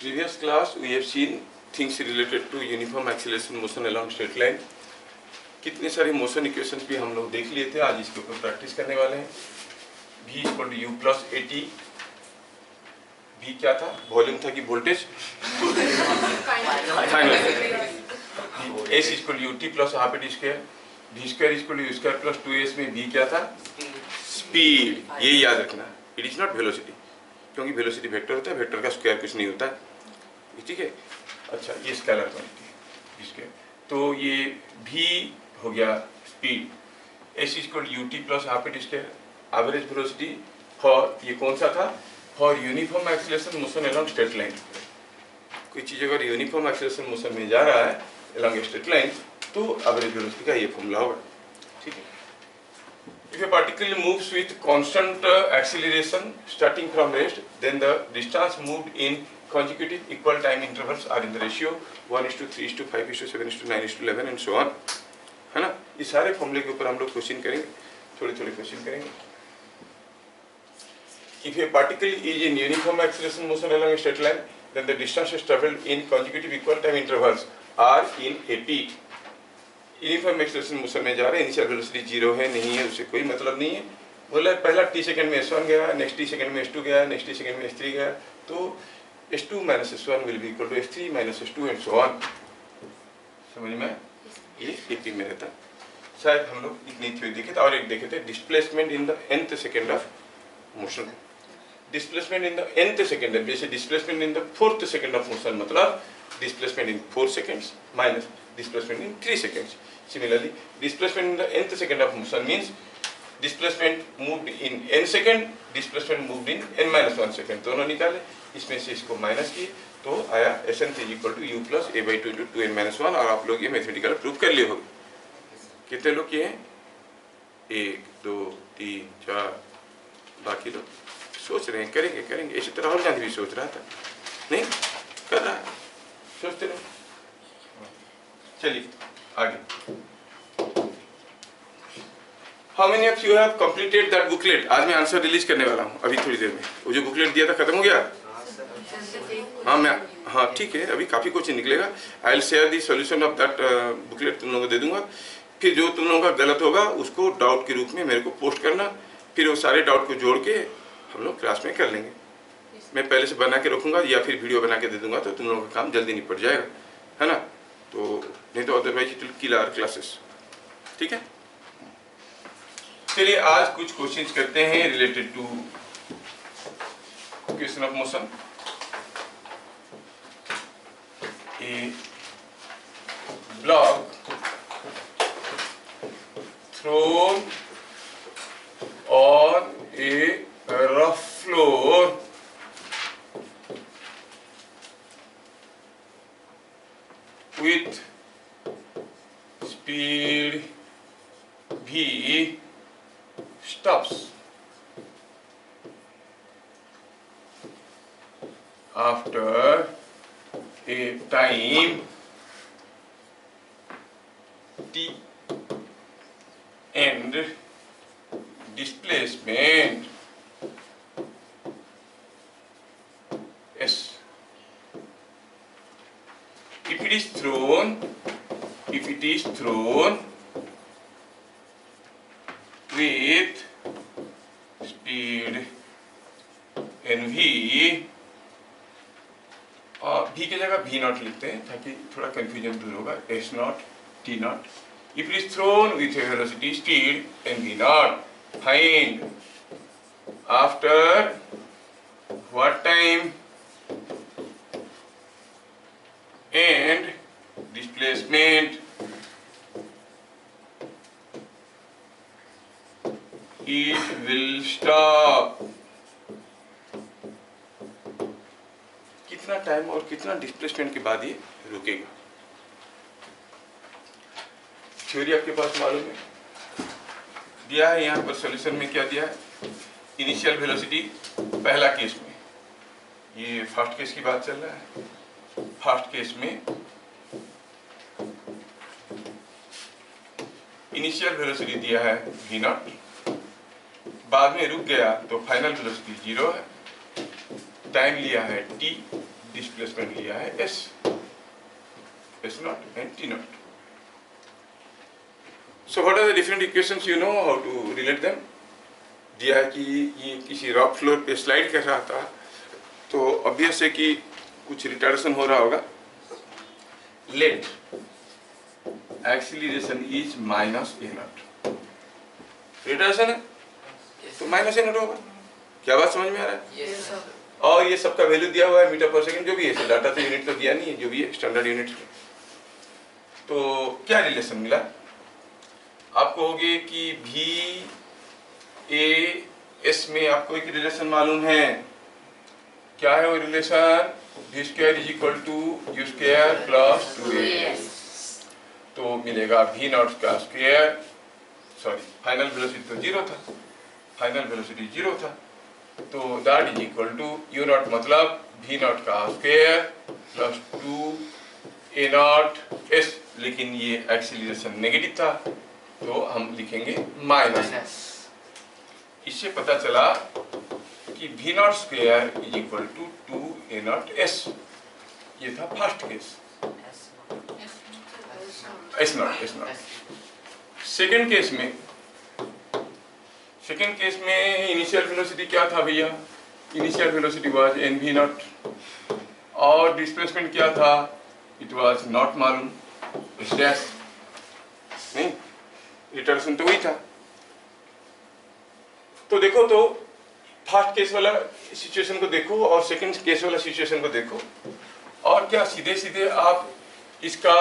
Previous class we have seen things related to uniform acceleration motion along straight line. कितने सारे motion equations भी हम लोग देख लिए थे, आज इसके ऊपर प्रैक्टिस करने वाले हैं. V equal to u plus a t. V क्या था? वॉल्यूम था कि voltage? Final. S equal to u t plus half a t square. V square equal to u square plus 2s में V क्या था? स्पीड. ये याद रखना. इट इज नॉट वेलोसिटी, क्योंकि वेलोसिटी वेक्टर होता है, वेक्टर का स्क्वायर कुछ नहीं होता है. ठीक है. अच्छा, ये स्केलर क्वांटिटी इसके, तो ये v हो गया speed. s equal you t plus half a t square. Average velocity for, ये कौन सा था? For uniform acceleration motion along straight line. कोई चीज अगर यूनिफॉर्म एक्सीलरेशन मोशन में जा रहा है अलोंग स्ट्रेट लाइन, तो एवरेज वेलोसिटी का ये फॉर्मूला होगा. ठीक है. If a particle moves with constant acceleration starting from rest, then the distance moved in consecutive equal time intervals are in the ratio 1:3:5:7:9:11 and so on. है ना? इस सारे फॉर्मूले के ऊपर हम लोग क्वेश्चन करेंगे, थोड़े क्वेश्चन करेंगे. If a particle is in uniform acceleration motion along a straight line, then the distances traveled in consecutive equal time intervals are in AP. Uniform acceleration motion में जा रहे हैं, इनिशियल वेलोसिटी जीरो है नहीं है उससे कोई मतलब नहीं है. बोला पहला टी सेकंड में s1 गया, नेक्स्ट टी सेकंड में s2 गया, नेक्स्ट टी सेकंड में s3 गया, तो s2 minus s1 will be equal to s3 minus s2 and so on. समझ में? ये एपी में रहता. शायद हम लोग इतनी थ्योरी देखे थे. और एक देखे थे displacement in the nth second of motion. Displacement in the nth second, जैसे displacement in the 4th second of motion, मतलब displacement in 4 seconds minus displacement in 3 seconds. Similarly, displacement in the nth second of motion means displacement moved in n second, displacement moved in n minus 1 second. दोनों निकाले, इसमें से इसको minus किए, तो आया Sn is equal to u plus a by 2 into 2n minus 1. और आप लोग ये मैथमेटिकल प्रूव कर लिए होगे. कितने लोग किए हैं? 1 2 3 4. बाकी लोग सोच रहे हैं करेंगे. इसी तरह राहुल गांधी भी सोच रहा था, नहीं कर रहा है, सोचते रहो. चलिए आगे. How many of you have completed that booklet? आज मैं आंसर रिलीज करने वाला हूँ अभी थोड़ी देर में. वो जो बुकलेट दिया था खत्म हो गया? हाँ ठीक है, अभी काफी कुछ निकलेगा. I will share the solution of that booklet, तुम लोगों को दे दूंगा. फिर जो तुम लोगों का गलत होगा उसको डाउट के रूप में मेरे को पोस्ट करना. फिर वो सारे डाउट को जोड़ के हम लोग क्लास में कर लेंगे. मैं पहले से बना के रखूंगा या फिर वीडियो बना के दे दूंगा, तो तुम लोगों का काम जल्दी निपट जाएगा, है ना? तो नहीं तो otherwise it will kill our classes. ठीक है. चलिए आज कुछ क्वेश्चंस करते हैं related to equation of motion. A block thrown on a rough floor with speed v stops after a time t and displacement s. If it is thrown with speed nv, और v की जगह v not लिखते हैं ताकि थोड़ा confusion दूर होगा. s not t not. If it is thrown with a velocity speed nv not, find after what time and displacement it will stop. कितना टाइम और कितना डिस्प्लेसमेंट के बाद ये रुकेगा. थ्योरी आपके पास मालूम है, दिया है यहाँ पर. सॉल्यूशन में क्या दिया है? इनिशियल वेलोसिटी पहला केस में, ये फर्स्ट केस की बात चल रहा है. फर्स्ट केस में इनिशियल वेलोसिटी दिया है v नॉट, बाद में रुक गया तो फाइनल वेलोसिटी 0 है. टाइम लिया है t, डिस्प्लेसमेंट लिया है s naught and t naught. So what are the different equations, you know how to relate them. दिया है कि ये किसी रॉक फ्लोर पे स्लाइड कर रहा था, तो ऑब्वियस है कि कुछ रिटार्डेशन हो रहा होगा. Let acceleration is minus A naught. Retardation है तो माइनस ए नॉट होगा. क्या बात समझ में आ रहा है? Yes, sir. और ये सबका वैल्यू दिया हुआ है मीटर पर सेकंड, जो भी है. डाटा तो यूनिट तो दिया नहीं है, जो भी है स्टैंडर्ड यूनिट में. तो क्या रिलेशन मिला आप कहोगे कि भी ए एस में आपको एक रिलेशन मालूम है. क्या है वो relation? V square is equal to u square plus 2a. तो मिलेगा वी नॉट का स्क्वायर, सॉरी फाइनल वेलोसिटी तो जीरो था, फाइनल वेलोसिटी जीरो था, तो that is equal to u naught मतलब वी नॉट का square plus 2 a naught s. लेकिन ये एक्सीलरेशन नेगेटिव था तो हम लिखेंगे माइनस. इससे पता चला कि v naught square is equal to 2 a naught s. ये था first case. S naught. Second case में इनिशियल वेलोसिटी क्या था भैया? Initial velocity was n we naught और डिस्प्लेसमेंट क्या था? इट वाज नॉट मालूम, एस डैश नहीं. रिटर्न तो वही था. तो देखो, तो फर्स्ट केस वाला सिचुएशन को देखो और सेकंड केस वाला सिचुएशन को देखो, और क्या सीधे सीधे आप इसका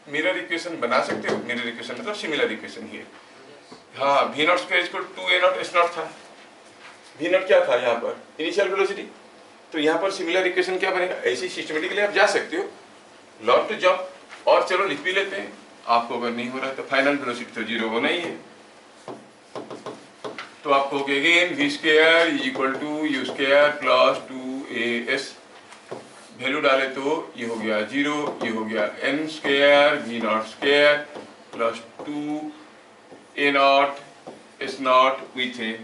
मिरर इक्वेशन बना सकते हो. मिरर इक्वेशन मतलब सिमिलर इक्वेशन ही. हाँ, v naught square equal to a naught s naught था. वी नॉट क्या था यहाँ पर? Initial velocity. तो यहाँ पर सिमिलर इक्वेशन क्या बनेगा? ऐसी सिस्टमेटिकली आप जा सकते हो, लॉट टू जंप. और चलो लिख भी लेते हैं. आपको अगर नहीं हो रहा तो फाइनल वेलोसिटी तो जीरो होना ही है. तो आप कहोगे again v square is equal to u square plus 2as. Value डाले तो ये हो गया जीरो, ये हो गया n square v naught square plus 2 a naught s naught with a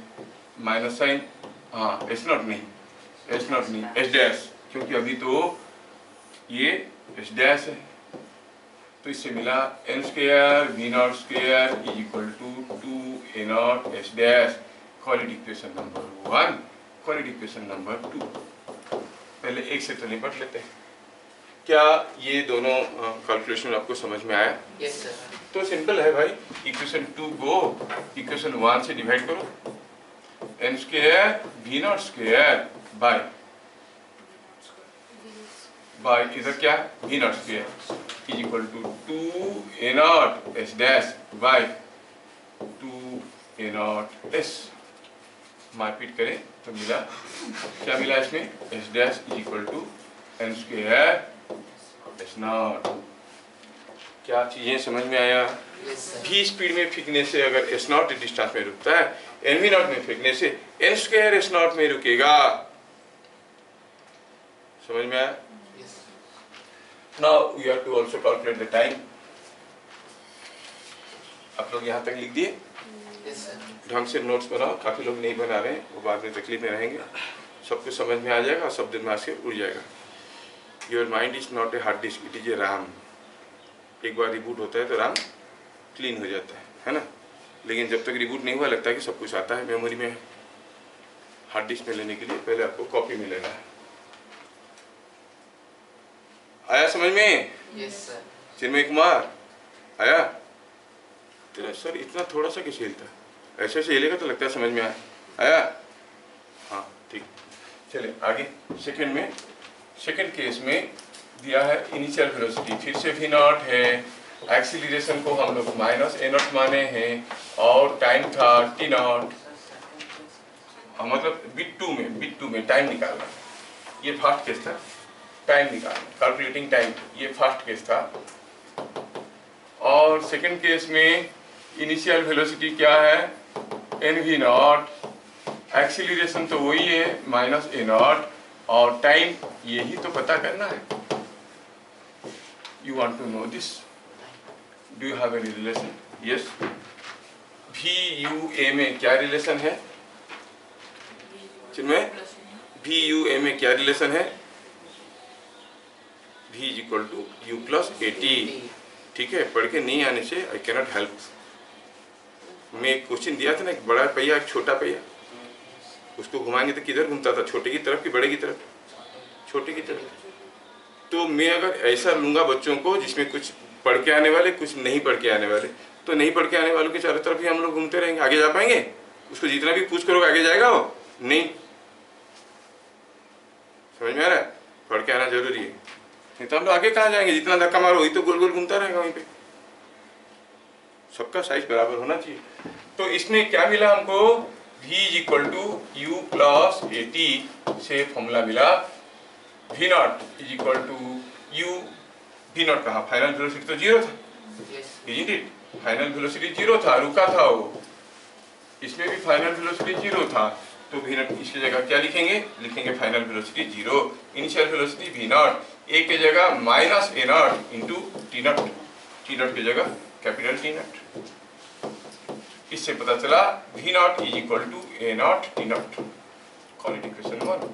minus sign. हाँ, एस नॉट नहीं एस डैश, क्योंकि अभी तो ये एस डैश है. तो इससे मिला n square v naught square is equal to 2 a naught s dash. Quality equation number 1. Quality equation number 2. पहले एक से तो निपट लेते हैं. क्या ये दोनों कैलकुलेशन आपको समझ में आया? Yes, sir. तो सिंपल है भाई. इक्वेशन 2 को इक्वेशन 1 से डिवाइड करो. N square v naught square by इधर क्या v naught square is equal to 2 a naught s dash by 2 a naught s. मारपीट करें तो मिला, क्या मिला इसमें? S dash is equal to n square s naught. क्या चीजें समझ में आया? Yes, sir. भी स्पीड में फेंकने से अगर एस नॉट डिस्टेंस में रुकता है, एन वी नॉट में फेंकने से एन स्क्वायर एस नॉट में रुकेगा. समझ में आया? Yes. Now we have to also calculate the time. आप लोग यहाँ तक लिख दिए? Yes, sir. ढंग से नोट्स बनाओ. काफी लोग नहीं बना रहे हैं, वो बाद में तकलीफ में रहेंगे. सब कुछ समझ में आ जाएगा, सब दिमाग से उड़ जाएगा. Your mind is not a hard disk, it is a Ram. एक बार रिबूट होता है तो राम क्लीन हो जाता है ना. लेकिन जब तक रिबूट नहीं हुआ लगता है कि सब कुछ आता है मेमोरी में. हार्ड डिस्क में लेने के लिए पहले आपको कॉपी में लेना है. आया समझ में? Yes, sir. चिन्मय कुमार आया? तेरा सर इतना थोड़ा सा कैसे हिलता? ऐसे ऐसे हिलेगा तो लगता है समझ में आया. हाँ ठीक. चले आगे. सेकंड केस में दिया है इनिशियल वेलोसिटी, फिर से वी नॉट है. एक्सीलरेशन को हम लोग माइनस ए नॉट माने हैं और टाइम था टी नॉट. मतलब बिट टू में टाइम निकालना. ये फर्स्ट केस था. टाइम निकालना, कैलकुलेटिंग टाइम, ये फर्स्ट केस था. और सेकंड केस में इनिशियल वेलोसिटी क्या है? And we naught. एक्सीलरेशन तो वही है माइनस ए नॉट, और टाइम यही तो पता करना है. You want to know this. Do you have any relation? Yes. V U A में क्या रिलेशन है? चिन्मय, वी यू ए में क्या रिलेशन है? v is equal to u plus AT। ठीक है, पढ़ के नहीं आने से आई कैनॉट हेल्प। मैं एक क्वेश्चन दिया था ना, एक बड़ा पहिया एक छोटा पहिया, उसको घुमाएंगे तो किधर घूमता था, छोटे की तरफ कि बड़े की तरफ? छोटे की तरफ। तो मैं अगर ऐसा लूँगा बच्चों को जिसमें कुछ पढ़ के आने वाले, कुछ नहीं पढ़ के आने वाले, तो नहीं पढ़ के आने वालों के चारों तरफ ही हम लोग घूमते रहेंगे। आगे जा पाएंगे? उसको जितना भी पूछ करोगे आगे जाएगा वो? नहीं। समझ में आ रहा है? पढ़ के आना जरूरी है, नहीं तो हम लोग आगे कहाँ जाएंगे? जितना धक्का मारो वही तो गोल गोल घूमता रहेगा वहीं पे। सबका साइज बराबर होना चाहिए। तो इसमें क्या मिला हमको? v is equal to u plus AT से फॉर्मूला मिला v naught is equal to u. v naught कहाँ? फाइनल वेलोसिटी तो 0 था, इजंट इट? फाइनल वेलोसिटी 0 था, रुका था वो। इसमें भी फाइनल वेलोसिटी 0 था, तो v नॉट इसकी जगह क्या लिखेंगे? लिखेंगे final velocity 0, initial velocity v naught, a के जगह minus a naught into t naught, t naught की जगह कैपिटल T नॉट। इससे पता चला v naught is equal to a naught t naught. Call it equation 1।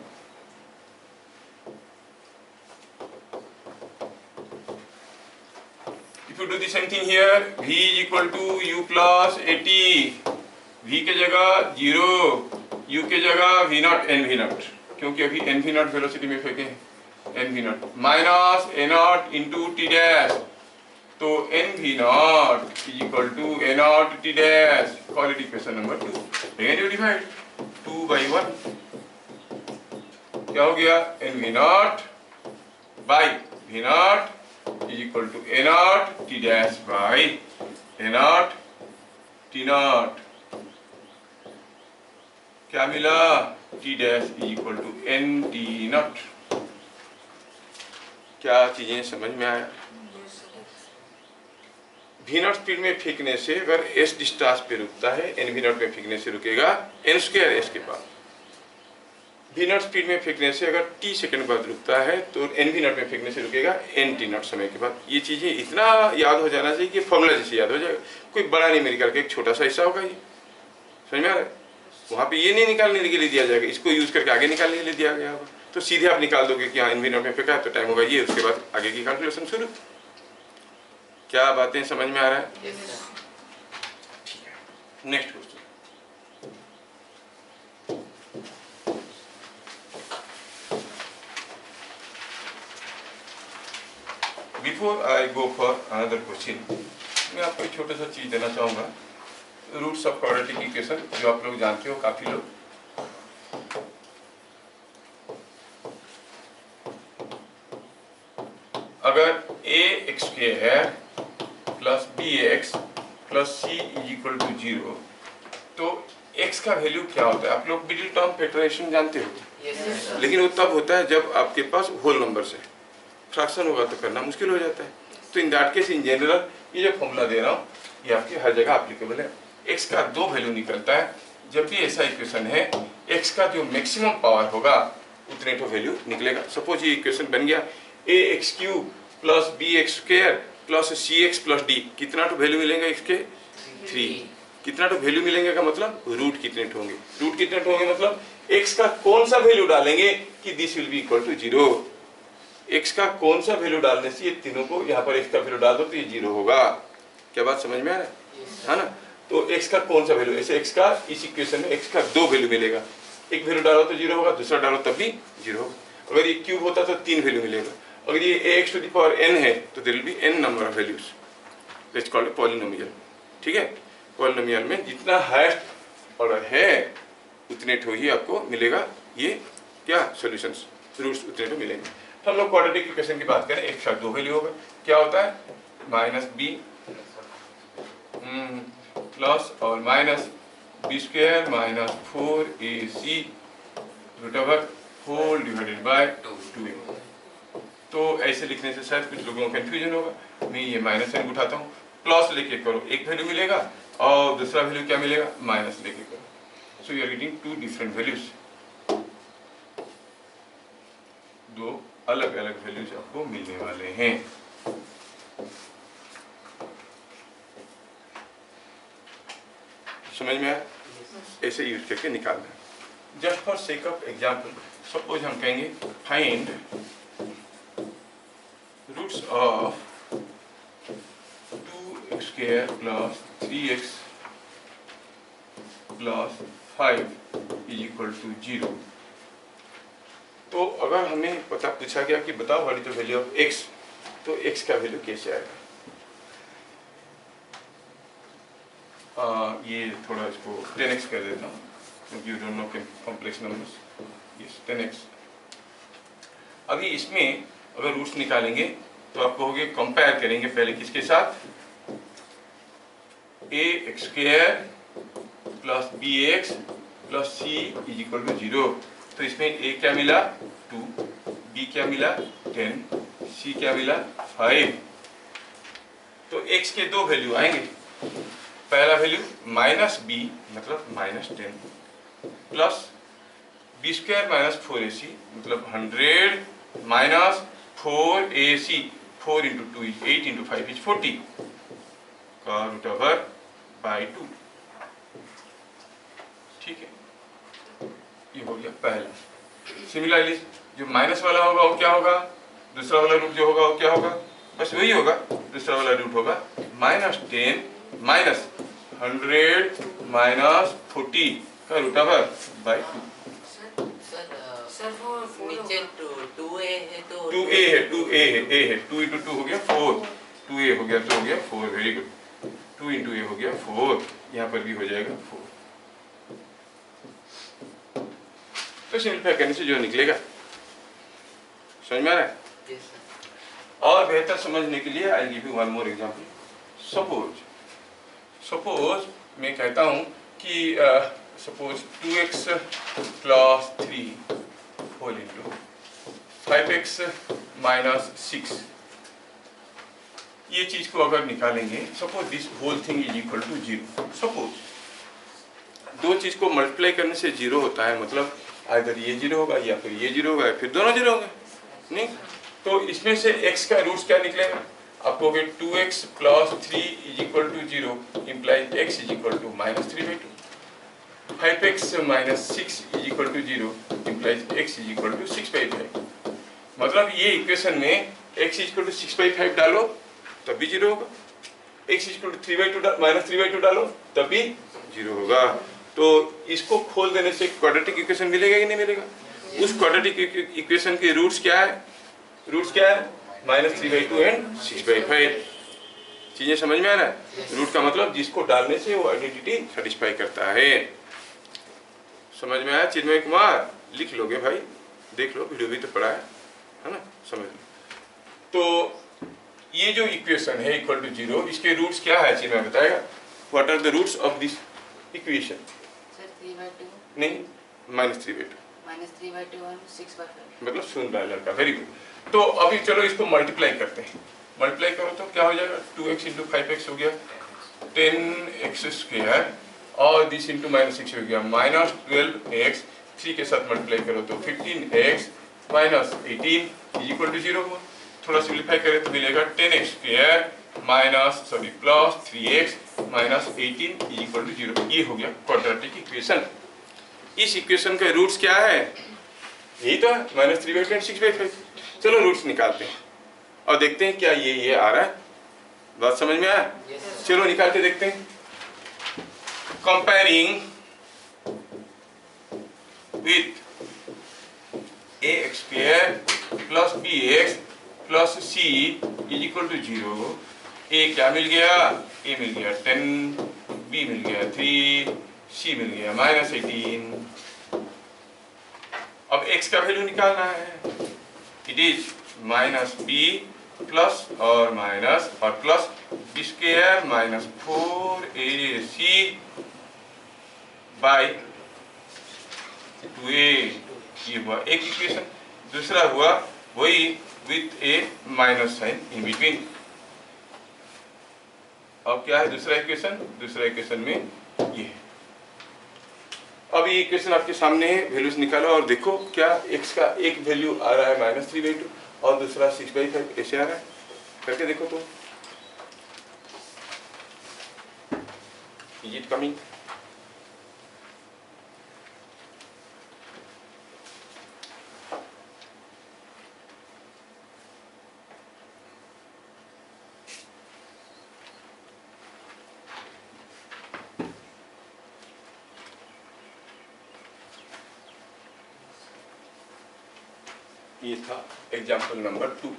If you do the same thing here, v is equal to u plus AT, v के जगह 0, u के जगह v not n v not, क्योंकि अभी n v not velocity में फेंके हैं, n v naught minus a naught into t dash, तो n v naught is equal to a naught t dash. Call it equation number 2। Again you divide 2 by 1, क्या हो गया? n v naught by v naught is equal to a naught t dash by a naught t naught। क्या मिला? t dash is equal to n t naught। क्या चीजें समझ में आया? v नॉट स्पीड में फेंकने से अगर s डिस्टेंस पे रुकता है, n v नॉट में फेंकने से रुकेगा n स्क्वायर s के पास। v नॉट स्पीड में फेंकने से अगर t सेकंड बाद रुकता है तो n v नॉट में फेंकने से रुकेगा n t नॉट समय के बाद। ये चीजें इतना याद हो जाना चाहिए कि फॉर्मूला जैसे याद हो जाएगा। कोई बड़ा नहीं मेरी करके, एक छोटा सा हिस्सा होगा ये। समझ में आ रहा है? वहाँ पे ये नहीं निकालने के लिए दिया जाएगा, इसको यूज करके आगे निकालने के लिए दिया गया होगा, तो सीधे आप निकाल दोगे कि हाँ n v नॉट में फेंका है तो टाइम होगा ये, उसके बाद आगे की कैलकुलेशन शुरू। क्या बातें समझ में आ रहा है? ठीक है, next question. Before I go for another question, मैं आपको एक छोटा सा चीज देना चाहूँगा, रूट्स ऑफ क्वाड्रेटिक इक्वेशन, जो आप लोग जानते हो काफी लोग। अगर ax square plus bx plus c is equal to 0, तो x का वैल्यू क्या होता है? आप लोग मिडिल टर्म फैक्टराइजेशन जानते हो? yes, लेकिन वो तब होता है जब आपके पास होल नंबर से फ्रैक्शन होगा तो करना मुश्किल हो जाता है। तो in that case in general ये जो फॉर्मूला दे रहा हूँ ये आपके हर जगह एप्लीकेबल है। x का 2 वैल्यू निकलता है, जब भी ऐसा इक्वेशन है x का जो मैक्सिमम पावर होगा उतने तो वैल्यू निकलेगा। सपोज ये इक्वेशन बन गया ax cube plus bx square plus cx plus d, कितना तो वैल्यू मिलेंगे x के? 3। कितना तो वैल्यू मिलेंगे का मतलब रूट कितने तो होंगे? रूट कितने तो होंगे मतलब x का कौन सा वैल्यू डालेंगे कि this will be equal to 0। x का कौन सा वैल्यू डालने से ये तीनों को यहाँ पर x का वैल्यू डाल दो तो ये 0 होगा। क्या बात समझ में आ रहा है? है ना? तो x का कौन सा वैल्यू, ऐसे x का इस इक्वेशन में x का 2 वैल्यू मिलेगा, एक वैल्यू डालो तो 0 होगा, दूसरा डालो तब भी 0 होगा। अगर ये क्यूब होता तो 3 वैल्यू मिलेगा। अगर ये ax to the power n है तो there will be n number of values, that's called polynomial. ठीक है, पॉलिनोमियल में जितना हाईएस्ट ऑर्डर है उतने ठो ही आपको मिलेगा ये क्या सॉल्यूशंस, रूट्स उतने ठो मिलेंगे। तो हम लोग क्वाड्रेटिक इक्वेशन की बात करें, एक का 2 वैल्यू होगा, क्या होता है? माइनस बी प्लस और minus b square minus 4ac root over 4 divided by 2a। तो ऐसे लिखने से शायद कुछ लोगों को कंफ्यूजन होगा। मैं ये माइनस n उठाता हूँ, प्लस लेके करो एक वैल्यू मिलेगा और दूसरा वैल्यू क्या मिलेगा? माइनस लेके करो। So you are getting 2 different values, 2 अलग अलग वैल्यूज आपको मिलने वाले हैं। समझ में आया? ऐसे यूज करके निकालना है। Just for sake of example, suppose हम कहेंगे find square plus 3x plus 5 is equal to 0। तो अगर हमें पूछा गया कि बताओ what is the value of x, तो x का वैल्यू कैसे आएगा? ये थोड़ा इसको 10x कर देता हूँ क्योंकि you don't know complex numbers. Yes 10x। अभी इसमें अगर रूट्स निकालेंगे तो आप कहोगे कंपेयर करेंगे पहले किसके साथ, ax square plus bx plus c is equal to 0। तो इसमें a क्या मिला 2, b क्या मिला 10, c क्या मिला 5। तो x के दो वैल्यू आएंगे। पहला वैल्यू माइनस b मतलब minus 10 plus b square minus 4ac मतलब 100 minus 4ac, 4 into 2 is 8 into 5 is 40 का रूट ओवर बाई 2। ठीक है, ये हो गया पहला। सिमिलरली जो माइनस वाला होगा वो क्या होगा, दूसरा वाला रूट जो होगा वो क्या होगा, बस वही होगा। दूसरा वाला रूट होगा माइनस 10 माइनस 100 माइनस 40 का रूट ओवर बाई 2। सर वो नीचे 2a है तो 2a है, 2a है, a है, 2 इंटू 2 हो गया 4, 2a हो गया तो हो गया 4। वेरी गुड, 2 इंटू a हो गया 4, यहाँ पर भी हो जाएगा 4। तो सिंपलीफाई करने से जो निकलेगा, समझ में आ रहा है? yes, और बेहतर समझने के लिए I give you one more example. Suppose मैं कहता हूँ कि suppose 2x plus 3 whole into 5x minus 6, ये चीज को अगर निकालेंगे, suppose this whole thing is equal to 0। Suppose दो चीज को मल्टीप्लाई करने से 0 होता है, मतलब अगर ये 0 होगा या फिर ये 0 होगा या फिर दोनों 0 होंगे, नहीं? तो इसमें से x का रूट्स क्या निकलेगा, आप कहोगे 2x plus 3 is equal to 0 implies x is equal to minus 3/2। 5x minus 6 is equal to 0 implies x is equal to 6/5। मतलब ये इक्वेशन में x इज इक्वल टू 6/5 डालो तब भी 0 होगा, x is equal to 3/2 minus 3/2 डालो तब भी 0 होगा। तो इसको खोल देने से क्वाड्रेटिक इक्वेशन मिलेगा कि नहीं मिलेगा? उस क्वाड्रेटिक इक्वेशन के रूट्स क्या है? रूट्स क्या है? Minus 3/2 and 6/5। चीजें समझ में आ रहा है? रूट का मतलब जिसको डालने से वो आइडेंटिटी सेटिस्फाई करता है। समझ में आया चिन्मय कुमार? लिख लोगे भाई, देख लो, वीडियो भी तो पढ़ा है ना, समझ लो। तो ये जो इक्वेशन है इक्वल टू 0, इसके रूट्स क्या है चिन्मय बताएगा? What are the roots of this equation? नहीं, माइनस 3/2 -3/2 6/5 मतलब शून्य लड़का। Very good. तो अभी चलो इसको मल्टीप्लाई करते हैं। मल्टीप्लाई करो तो क्या हो जाएगा, 2x इंटू 5x हो गया 10x स्क्वायर और दिस इंटू माइनस 6 हो गया माइनस 12x। 3 के साथ मल्टीप्लाई करो तो 15x minus 18 is equal to 0 हुआ। थोड़ा सिंप्लीफाई करें तो मिलेगा 10x square minus plus 3x minus 18 is equal to 0। ये हो गया क्वाड्रेटिक इक्वेशन। इस इक्वेशन का रूट्स क्या है? यही तो है, माइनस 3/2 एंड 6/5। चलो रूट्स निकालते हैं और देखते हैं क्या ये आ रहा है। बात समझ में आया? yes, चलो निकाल के देखते हैं। Comparing with ax square plus bx plus c is equal to 0। a क्या मिल गया? a मिल गया 10, b मिल गया 3, c मिल गया माइनस 18। अब x का वैल्यू निकालना है। It is minus b plus और माइनस और plus b square minus 4ac by 2a। ये हुआ एक इक्वेशन। दूसरा हुआ वही with a minus sign in between. अब क्या है दूसरा इक्वेशन? दूसरा इक्वेशन में ये है। अब ये इक्वेशन आपके सामने है, वैल्यूज निकालो और देखो क्या x का एक वैल्यू आ रहा है माइनस 3/2 और दूसरा 6/5 ऐसे आ रहा है। करके देखो तो इज इट कमिंग? ये था एग्जाम्पल नंबर 2।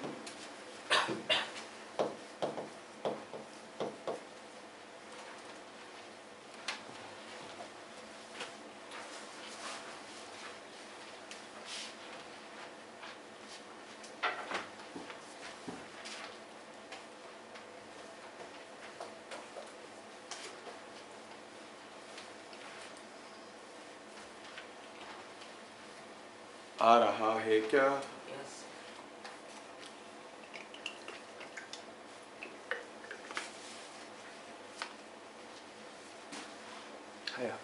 आ रहा है क्या? Yes. आया।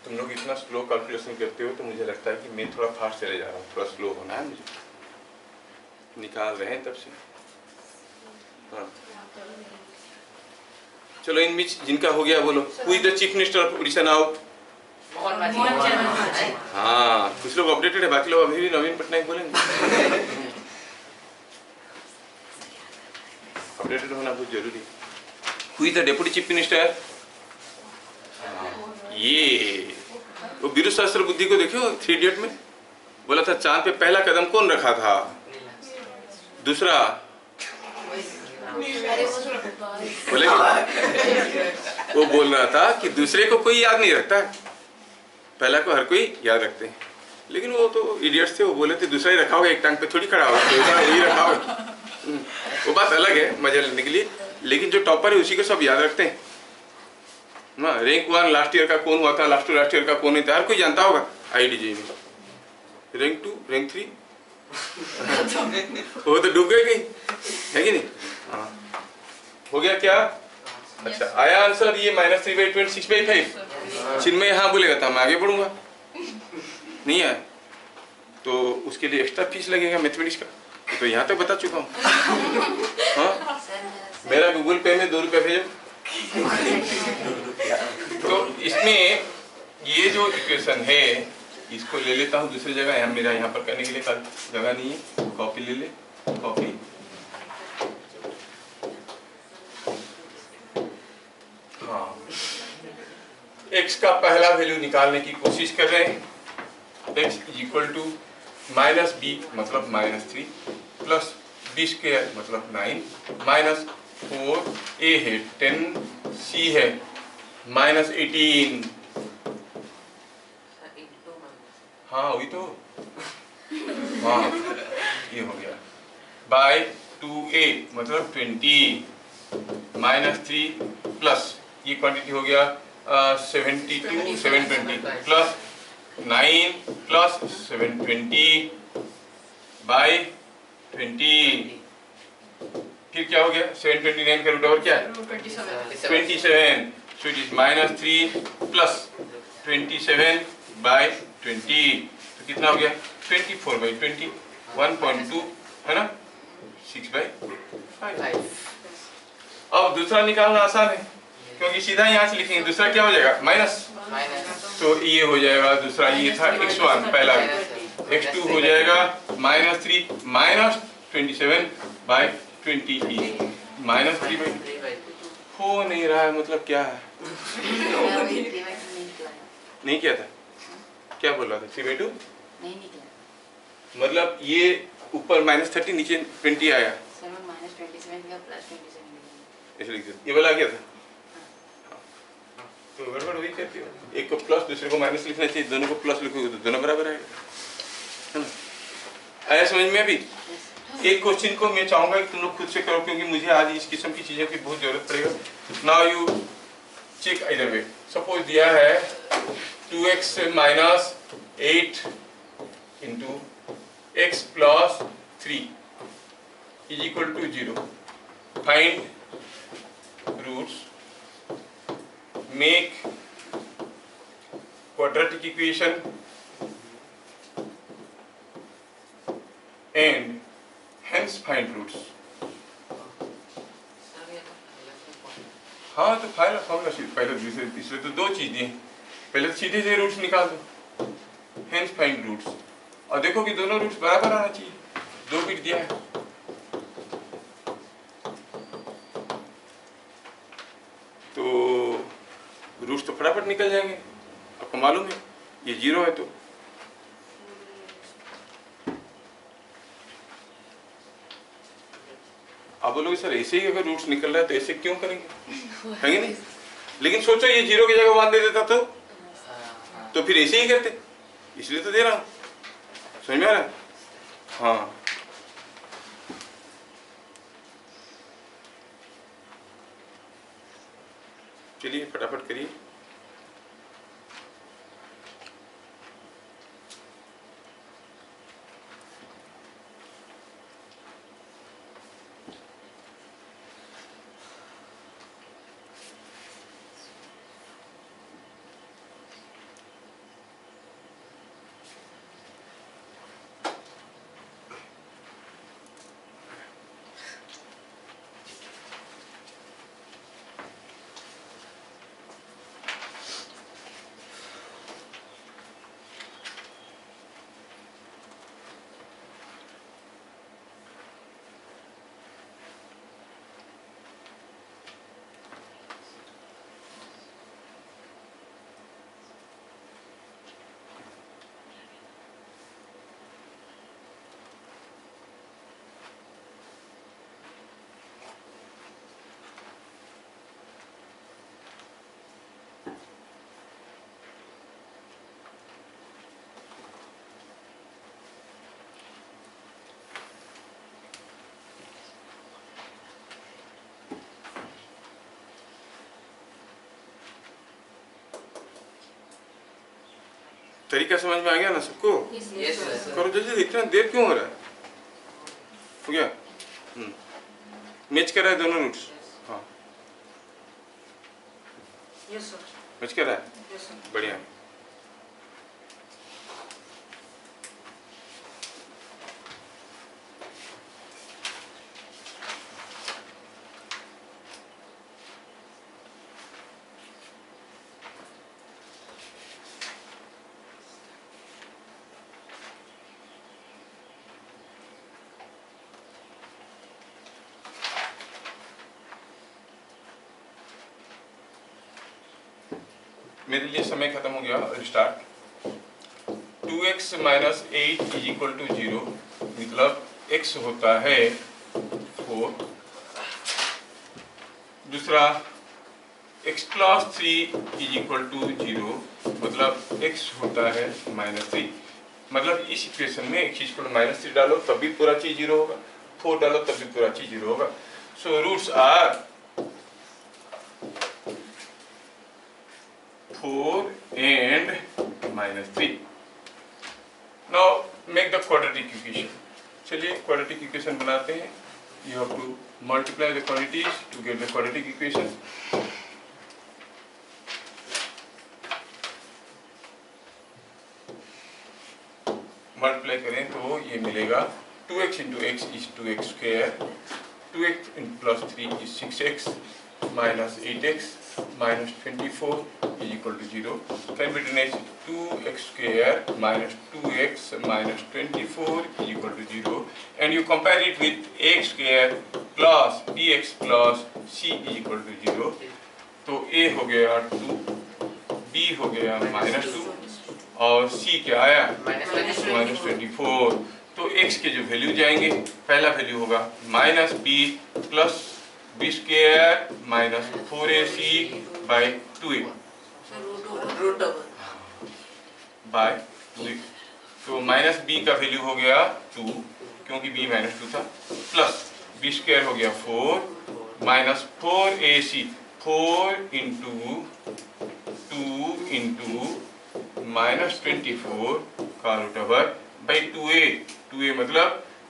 तुम लोग इतना स्लो कैलकुलेशन करते हो तो मुझे लगता है कि मैं थोड़ा फास्ट चले जा रहा हूँ, थोड़ा स्लो होना है मुझे। निकाल रहे हैं तब से। हाँ चलो, इन बीच जिनका हो गया बोलो। Who is the chief minister of Orissa now? हाँ, कुछ लोग अपडेटेड है, बाकी लोग अभी भी नवीन पटनायक बोलेंगे। अपडेटेड होना बहुत जरूरी है। Who is the deputy chief minister? ये वो वीरू सहस्त्र बुद्धि को देखो, 3 इडियट में बोला था चांद पे पहला कदम कौन रखा था? दूसरा बोले वो बोल रहा था कि दूसरे को कोई याद नहीं रखता, पहला को हर कोई याद रखते हैं। लेकिन वो तो इडियट्स थे, वो बोले थे दूसरा ही रखा होगा, एक टांग पे थोड़ी खड़ा होगा, दूसरा वही रखा होगा। वो बात अलग है मजा लेने के लिए, लेकिन जो टॉपर है उसी को सब याद रखते हैं ना। रैंक 1 लास्ट ईयर का कौन हुआ था, लास्ट ईयर का कौन था, हर कोई जानता होगा आईडीजी में। रैंक 2 रैंक 3 वो तो डूब गए कहीं, है कि नहीं? हाँ, हो गया क्या? अच्छा, आया आंसर ये -3/26/5। चिन्मय हाँ बोलेगा तो मैं आगे बढ़ूंगा, नहीं आया तो उसके लिए एक्स्ट्रा फीस लगेगा मैथमेटिक्स का, तो यहाँ तक बता चुका हूँ। हाँ, मेरा गूगल पे में 2 रुपये भेजो। तो इसमें ये जो इक्वेशन है इसको ले लेता हूँ दूसरी जगह, यहाँ मेरा यहाँ पर करने के लिए जगह नहीं है, कॉपी ले ले, कॉपी। हाँ, x का पहला वैल्यू निकालने की कोशिश कर रहे हैं। x = -b मतलब -3 प्लस b² मतलब 9 माइनस 4a है 10, c है -18। हाँ वही तो, हाँ ये हो गया, बाय 2a मतलब 20 -3 प्लस ये क्वांटिटी हो गया 72 720 प्लस 9 प्लस 720 बाय 20। फिर क्या हो गया? 729 का रूट ओवर क्या है? 27। So it is -3 plus 27 by 20, तो कितना हो गया? 24/20, 1.2 है ना, 6/5। अब दूसरा निकालना आसान है क्योंकि सीधा यहाँ से लिखेंगे, दूसरा क्या हो जाएगा? माइनस, तो ये हो जाएगा दूसरा, ये था x1 पहला, x2 हो जाएगा -3 माइनस 27/20 -3 हो नहीं रहा है, मतलब क्या है? नहीं किया था, क्या बोल रहा था? 3/2 नहीं निकला, मतलब ये ऊपर -30 नीचे 20 आया, -27 का +27 ऐसे लिख दो, ये वाला आ गया था। तो गड़बड़ वही करती हो, एक को प्लस दूसरे को माइनस लिखना चाहिए, दोनों को प्लस लिखोगे तो दोनों बराबर आएगा, है ना? आया समझ में? अभी एक क्वेश्चन को मैं चाहूंगा कि तुम लोग खुद से करो क्योंकि मुझे आज इस किस्म की चीजों की बहुत जरूरत पड़ेगा। नाउ यू चेक इधर वे, सपोज दिया है 2x - 8 into x + 3 = 0. Find roots, make quadratic equation and hence find roots. हाँ तो फाइल फॉर्मूला शीट पहले दूसरे तीसरे तो 2 चीज दी, पहले तो सीधे से रूट्स निकाल दो, hence find roots, और देखो कि दोनों रूट्स बराबर आना चाहिए, 2 बिट दिया है, तो रूट्स तो फटाफट निकल जाएंगे, आपको मालूम है ये 0 है। तो आप बोलोगे सर ऐसे ही अगर रूट्स निकल रहा है तो ऐसे क्यों करेंगे, है नहीं? लेकिन सोचो ये 0 की जगह 1 दे देता तो फिर ऐसे ही करते, इसलिए तो दे रहा हूं, समझ में आ रहा है? हाँ, चलिए फटाफट करिए। तरीका समझ में आ गया ना सबको? Yes, sir. करो जल्दी, इतना देर क्यों हो रहा है? हो गया? मैच कर रहा है दोनों रूट्स? हाँ, Yes, sir. मैच कर रहा है, Yes, sir. बढ़िया। मेरे लिए समय खत्म हो गया, start. 2x - 8 is equal to 0, मतलब x होता है 4। दूसरा x + 3 इज इक्वल टू 0, मतलब x होता है -3। मतलब इस इक्वेशन में x इक्वल टू -3 डालो तब भी पूरा चीज 0 होगा, 4 डालो तब भी पूरा चीज 0 होगा। So roots are 4 and -3. Now make the quadratic equation. चलिए quadratic equation बनाते हैं। You have to multiply the quantities to get the quadratic equation. Multiply करें तो ये मिलेगा 2x into x is 2x square, 2x plus 3 is 6x, minus 8x minus 24 is equal to 0. Can be written as 2x square minus 2x minus 24 is equal to 0. And you compare it with x square plus bx plus c is equal to 0. तो a हो गया 2, b हो गया -2 और c क्या आया -24। तो x के जो वैल्यू जाएंगे, पहला वैल्यू होगा -b plus b square minus 4ac by 2a Root over. By 2a। तो -b का वैल्यू हो गया 2 क्योंकि b -2 था, प्लस b स्क्वायर हो गया 4 माइनस 4ac, 4 इंटू 2 इंटू -24 का रूट ओवर बाई 2a मतलब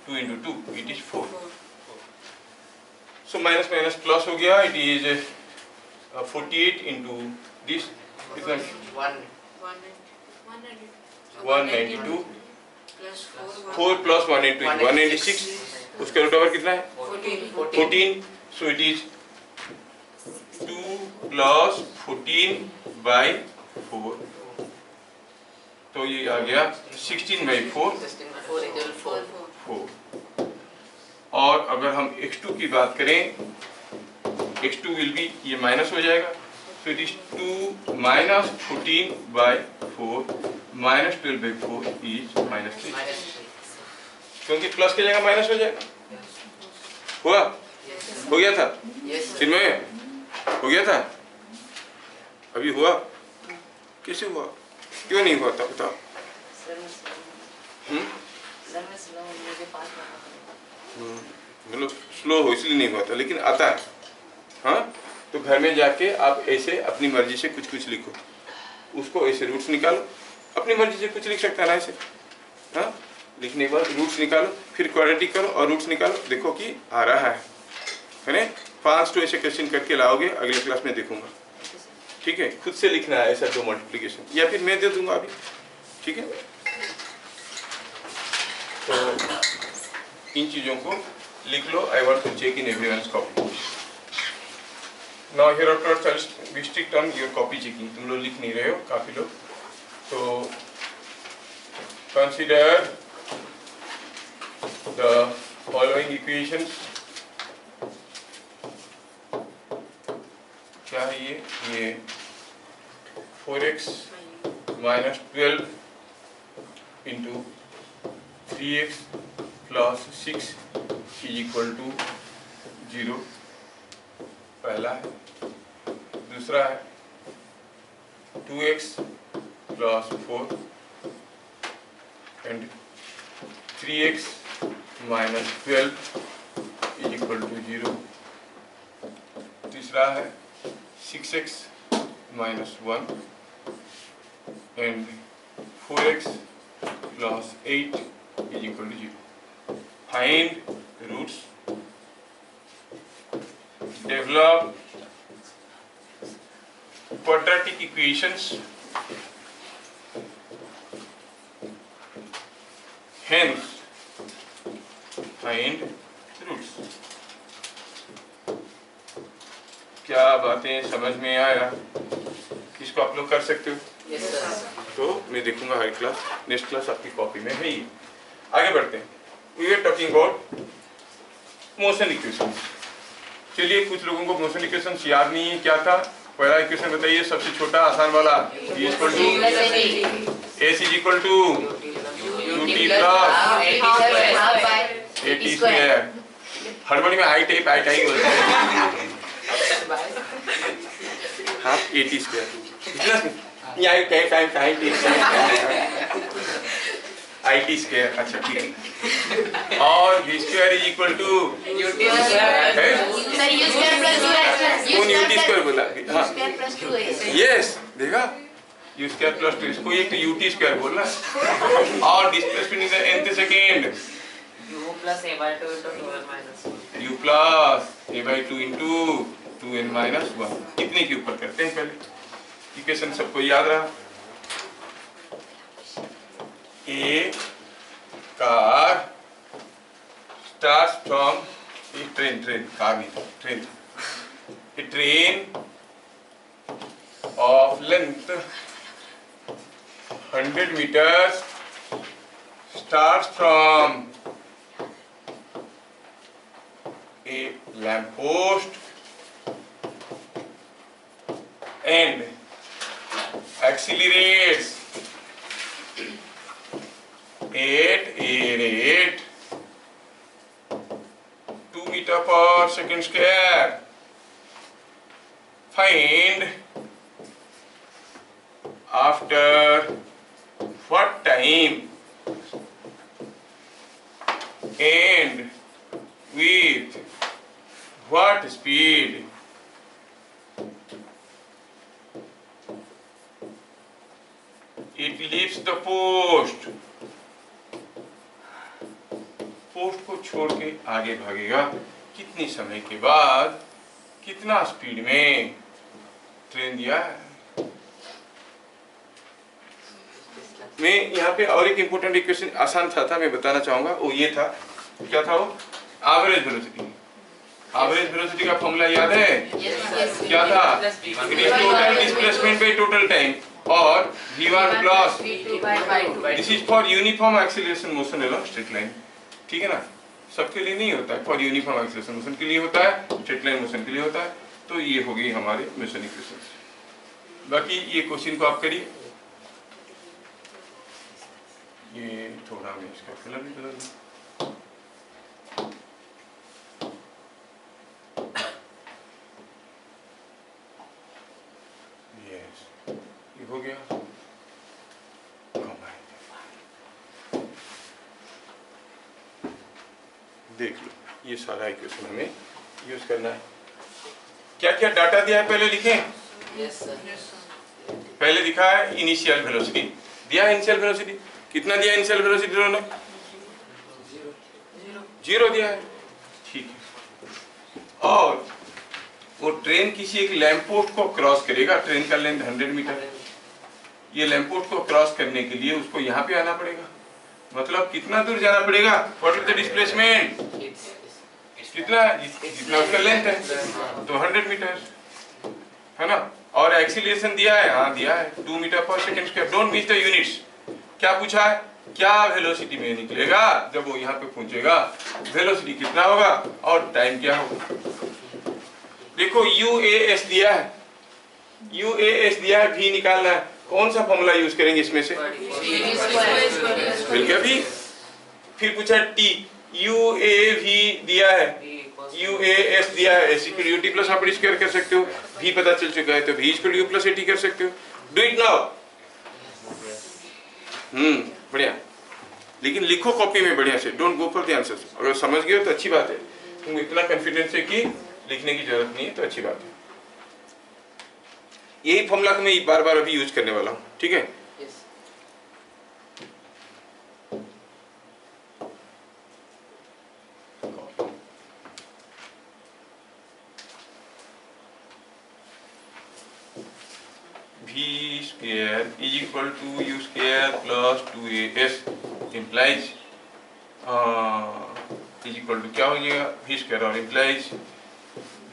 2 into 2 it is 4। So minus minus plus हो गया, इट इज 48 इंटू दिस कितना 192, 4 प्लस 192 196, उसका रूट ओवर कितना है 14। सो इट इज 2 प्लस 14 बाई 4, तो ये आ गया 16 बाई 4 4। और अगर हम x2 की बात करें, x2 विल बी, ये माइनस हो जाएगा, so it is 2 minus 14/4 minus 12/4 is -3, क्योंकि प्लस की जगह माइनस हो जाएगा। हुआ? हो गया था? चिन्मय हो गया था? अभी हुआ? कैसे हुआ? क्यों नहीं हुआ था बताओ? मतलब स्लो हो इसलिए नहीं हुआ था, लेकिन आता है। हाँ, तो घर में जाके आप ऐसे अपनी मर्जी से कुछ कुछ लिखो, उसको ऐसे रूट्स निकालो, अपनी मर्जी से कुछ लिख सकता है ना ऐसे। हाँ, लिखने के बाद रूट्स निकालो, फिर क्वाड्रेटिक करो और रूट्स निकालो, देखो कि आ रहा है। 5 तो ऐसे क्वेश्चन करके लाओगे, अगले क्लास में देखूंगा। ठीक है, खुद से लिखना है ऐसा 2 मल्टीप्लिकेशन, या फिर मैं दे दूंगा अभी। ठीक है, तो इन चीजों को लिख लो। I want to check in everyone's copy. Now here after we strict on your copy checking. तुम लोग लिख नहीं रहे हो काफी लोग, तो कंसीडर द फॉलोइंग इक्वेशंस। क्या है ये 4x minus 12 into 3x plus 6 is equal to 0, पहला है। दूसरा है 2x plus 4 and 3x minus 12 is equal to 0। तीसरा है 6x minus 1 and 4x plus 8 is equal to 0. Find roots. Develop quadratic equations. Hence, find roots. क्या बातें समझ में आया? इसको आप लोग कर सकते हो? Yes, sir. तो मैं देखूंगा हर क्लास, नेक्स्ट क्लास आपकी कॉपी में है ही। आगे बढ़ते हैं। We are talking about motion equations. चलिए, कुछ लोगों को मोशन इक्वेशंस याद नहीं है। क्या था पहला इक्वेशन बताइए, सबसे छोटा आसान वाला। E is equal to S is equal to UT plus 80 square. हड़बड़ी में आई टाइप बोलते हैं। Half 80 square, a t square. अच्छा ठीक है, और v square is equal to UT square। कौन यूटी स्क्वायर बोला? हाँ यस, देखा, u स्क्वायर प्लस 2, इसको एक तो यूटी स्क्वायर बोलना, और displacement in the nth second U plus A by 2 into 2n minus 1। u plus a by 2 into 2n minus 1। कितने के ऊपर करते हैं पहले? इक्वेशन सबको याद रहा। A car starts from a train car नहीं, a train of length 100 meters starts from a lamp post and accelerates at a rate 2 meter per second square. Find after what time and with what speed it leaves the post. Post को छोड़ के आगे भागेगा कितने समय के बाद, कितना स्पीड में? ट्रेन दिया है। मैं यहाँ पे और एक इंपॉर्टेंट इक्वेशन आसान था मैं बताना चाहूंगा, वो ये था। क्या था वो? Average velocity. एवरेज वेलोसिटी का फॉर्मूला याद है? क्या था? It is total displacement bye total time, और v1 plus, this is for uniform acceleration motion along straight line. ठीक है ना? सबके लिए नहीं होता है, फॉर यूनिफॉर्म एक्सीलरेशन मोशन के लिए होता है, स्ट्रेट लाइन मोशन के लिए होता है। तो ये हो गई हमारे मोशन इक्वेशंस। बाकी ये क्वेश्चन को आप करिए। ये थोड़ा मैं इसका कलर भी बदल दूं। यस, ये हो गया। देख लो, ये सारा इक्वेशन हमें यूज करना है। क्या क्या डाटा दिया है पहले लिखें। Yes, sir. पहले दिखा है इनिशियल वेलोसिटी, दिया है इनिशियल वेलोसिटी। कितना दिया इनिशियल वेलोसिटी उन्होंने? 0 दिया है, ठीक है। और वो ट्रेन किसी एक लैंप पोस्ट को क्रॉस करेगा, ट्रेन का लेंथ 100 मीटर। ये लैंप पोस्ट को क्रॉस करने के लिए उसको यहाँ पे आना पड़ेगा, मतलब कितना दूर जाना पड़ेगा? What is the displacement? कितना, जितना उसका लेंथ है, तो 100 मीटर है ना। और एक्सीलरेशन दिया है, हाँ दिया है 2 मीटर पर second square. Don't miss the units. क्या पूछा है? क्या वेलोसिटी में निकलेगा जब वो यहाँ पे पहुंचेगा, वेलोसिटी कितना होगा और टाइम क्या होगा। देखो UAS दिया है, UAS दिया है, V निकालना है। कौन सा फॉर्मूला यूज करेंगे इसमें से? मिल गया V। फिर पूछा T, UAV दिया है, UAS दिया है, S इक्वल UT प्लस आप स्क्वायर कर सकते हो। V पता चल चुका है तो V equal U plus AT कर सकते हो। Do it now. बढ़िया, लेकिन लिखो कॉपी में बढ़िया से, don't go for the answers. अगर समझ गए तो अच्छी बात है, तुम इतना कॉन्फिडेंस है कि लिखने की जरूरत नहीं है तो अच्छी बात है। यही फॉर्मूला को मैं बार बार अभी यूज करने वाला हूँ, ठीक है। V square is equal to U square plus 2AS implies is equal to क्या हो जाएगा? V square और implies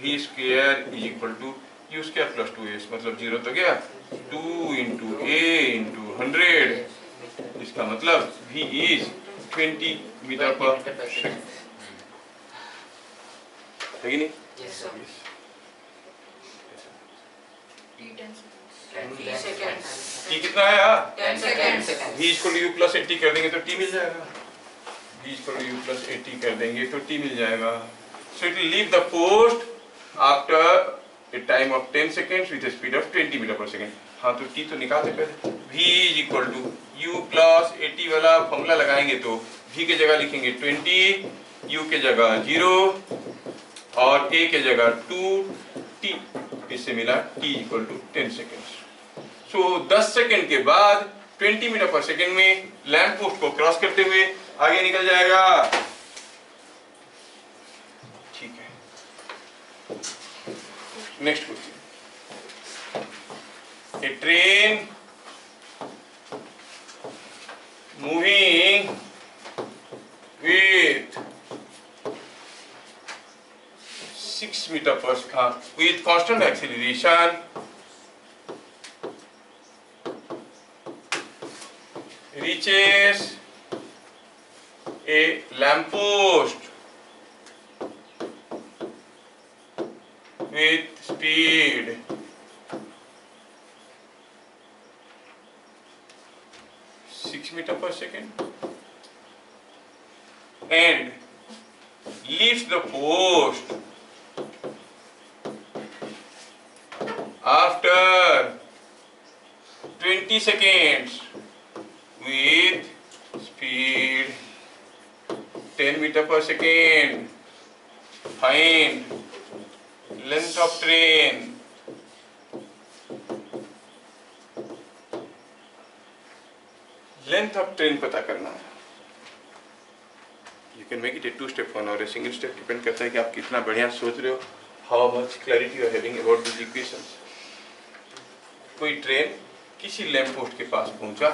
V square is equal to U square plus 2AS, मतलब 0 तो गया, 2 into A into 100, इसका मतलब V is 20 मीटर पर सेकंड, है कि नहीं? Yes, sir. T कितना आया? 10 seconds. V equal to U plus 80 कर देंगे तो T मिल जाएगा। V equal to U plus 80 कर देंगे तो T मिल जाएगा। So it will leave the post after a time of 10 seconds with a speed of 20 metre पर सेकंड। हाँ तो T तो निकालते पहले। V is equal to U plus 80 वाला फॉर्मूला लगाएंगे तो V के जगह लिखेंगे 20, U के जगह 0 और A के जगह 2T। इससे मिला T equal to 10 seconds. So 10 second के बाद 20 मीटर पर सेकेंड में लैंप पोस्ट को क्रॉस करते हुए आगे निकल जाएगा, ठीक है। Next question, A train moving with 6 meter per second with constant acceleration reaches a lamppost with speed 6 meter per second and leaves the post after 20 seconds with speed 10 meter per second. Find length of train. Length of train पता करना है। You can make it a two-step one or a single step, depend करता है कि आप कितना बढ़िया सोच रहे हो, how much clarity you are having about these equations. कोई ट्रेन किसी लैंप पोस्ट के पास पहुंचा,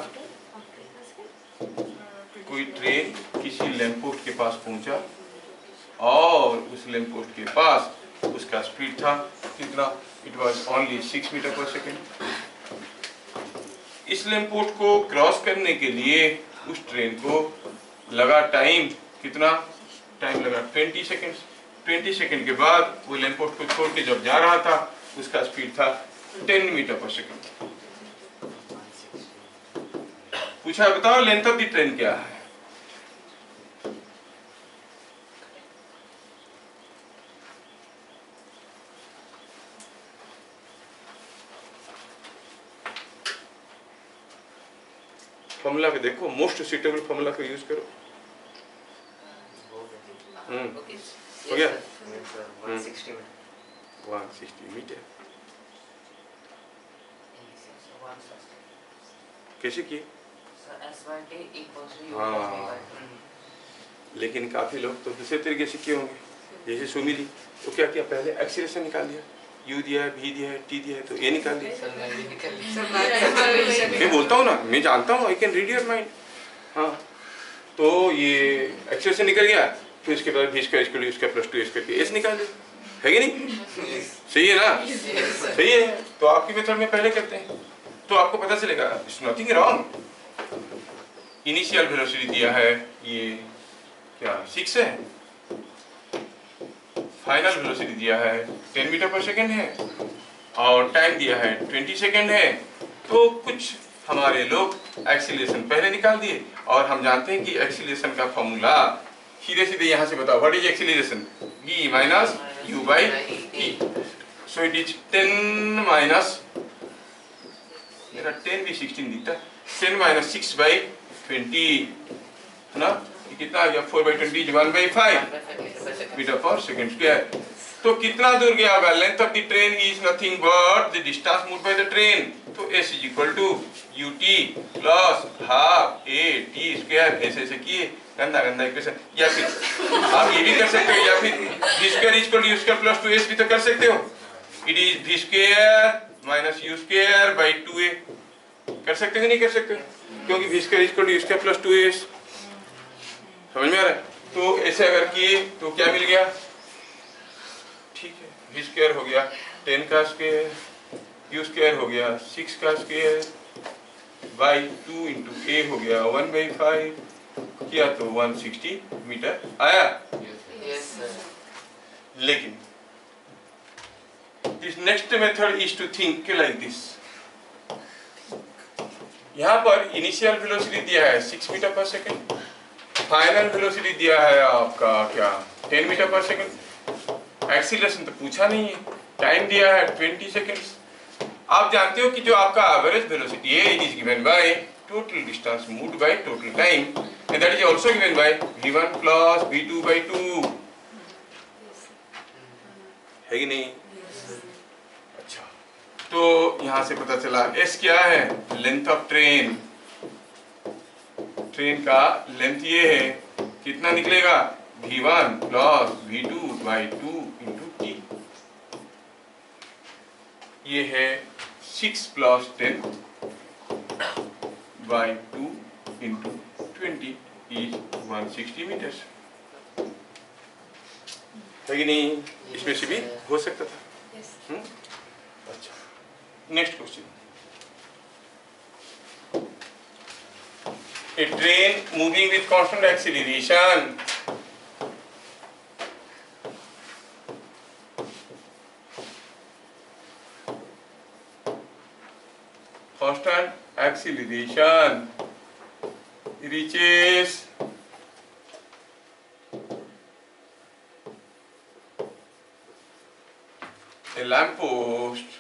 कोई ट्रेन किसी लैंप पोस्ट के पास पहुंचा और उस लैंप पोस्ट के पास उसका स्पीड था कितना? It was only 6 metre per second. इस लैंप पोस्ट को क्रॉस करने के लिए उस ट्रेन को लगा टाइम कितना? टाइम लगा 20 सेकेंड्स। 20 सेकेंड के बाद वो लैंप पोस्ट को छोड़ के जब जा रहा था उसका स्पीड था 10 मीटर पर सेकेंड। पूछा बताओ लेंथ ऑफ द ट्रेन क्या है? फॉर्मूला को देखो, मोस्ट सुटेबल फॉर्मूला को यूज करो। Okay. हो गया? Yes, sir. 160 meter. 160 metre. Yes, sir. 160. कैसे किए? So S by T equals to U हाँ। plus V by 2. लेकिन काफी लोग तो दूसरे तरीके से किए होंगे, जैसे सुमी ली तो क्या किया, पहले एक्सीलरेशन निकाल दिया, u दिया है, v दिया है, t दिया है, तो a निकाल दिया। Sir, मैं निकल लिया। मैं बोलता हूँ ना, मैं जानता हूँ, I can read your mind. हाँ, तो ये एक्सीलरेशन निकल गया, फिर इसके बाद v स्क्वायर इक्वल टू उसका प्लस 2 s करके s निकाल दिया, है कि नहीं? सही है ना? सही है। तो आपकी मेथड में पहले करते हैं तो आपको पता चलेगा it's nothing wrong. Initial velocity दिया है ये क्या 6 है, फाइनल वेलोसिटी दिया है 10 मीटर पर सेकेंड है, और टाइम दिया है 20 सेकेंड है। तो कुछ हमारे लोग एक्सीलरेशन पहले निकाल दिए, और हम जानते हैं कि एक्सीलरेशन का फॉर्मूला सीधे सीधे यहाँ से बताओ, what is acceleration? v minus u by t। So it is 10 minus, मेरा 10 भी 16 दिखता है, 10 माइनस 6 बाई 20 है ना, ये कितना आ गया 4 by 20 1 by 5 metre per second square. तो कितना दूर गया होगा? Length of the train is nothing but the distance moved by the train. तो s is equal to ut plus half a t square. ऐसे ऐसे किए, गंदा गंदा इक्वेशन। या फिर आप ये भी कर सकते हो, या फिर v square is equal to u square plus 2s भी तो कर सकते हो। It is v square minus u square by 2a। कर सकते हो कि नहीं कर सकते हो? क्योंकि v square is equal to u square plus 2s। समझ में आ रहा है? तो ऐसे अगर किए तो क्या मिल गया? ठीक है, v स्क्वायर हो गया 10 का स्क्वायर, u स्क्वायर हो गया 6 का स्क्वायर बाई 2 इंटू a हो गया 1 बाई 5, किया तो 160 मीटर आया। Yes, sir. लेकिन this next method is to think like this। यहाँ पर इनिशियल वेलोसिटी दिया है 6 metre per second, final velocity दिया है आपका क्या 10 मीटर पर सेकेंड, एक्सीलरेशन तो पूछा नहीं है, टाइम दिया है 20 सेकेंड्स। आप जानते हो कि जो आपका एवरेज वेलोसिटी है it is given by total distance moved by total time, and that is also given by v1 plus v2 by 2, है कि नहीं? अच्छा, तो यहाँ से पता चला s क्या है? Length of train. ट्रेन का लेंथ ये है, कितना निकलेगा? v1 plus v2 by 2 into t। ये है 6 plus 10 by 2 into 20 is 160 metres, है कि नहीं? इसमें से भी हो सकता था। अच्छा, next question. A train moving with constant acceleration reaches a lamppost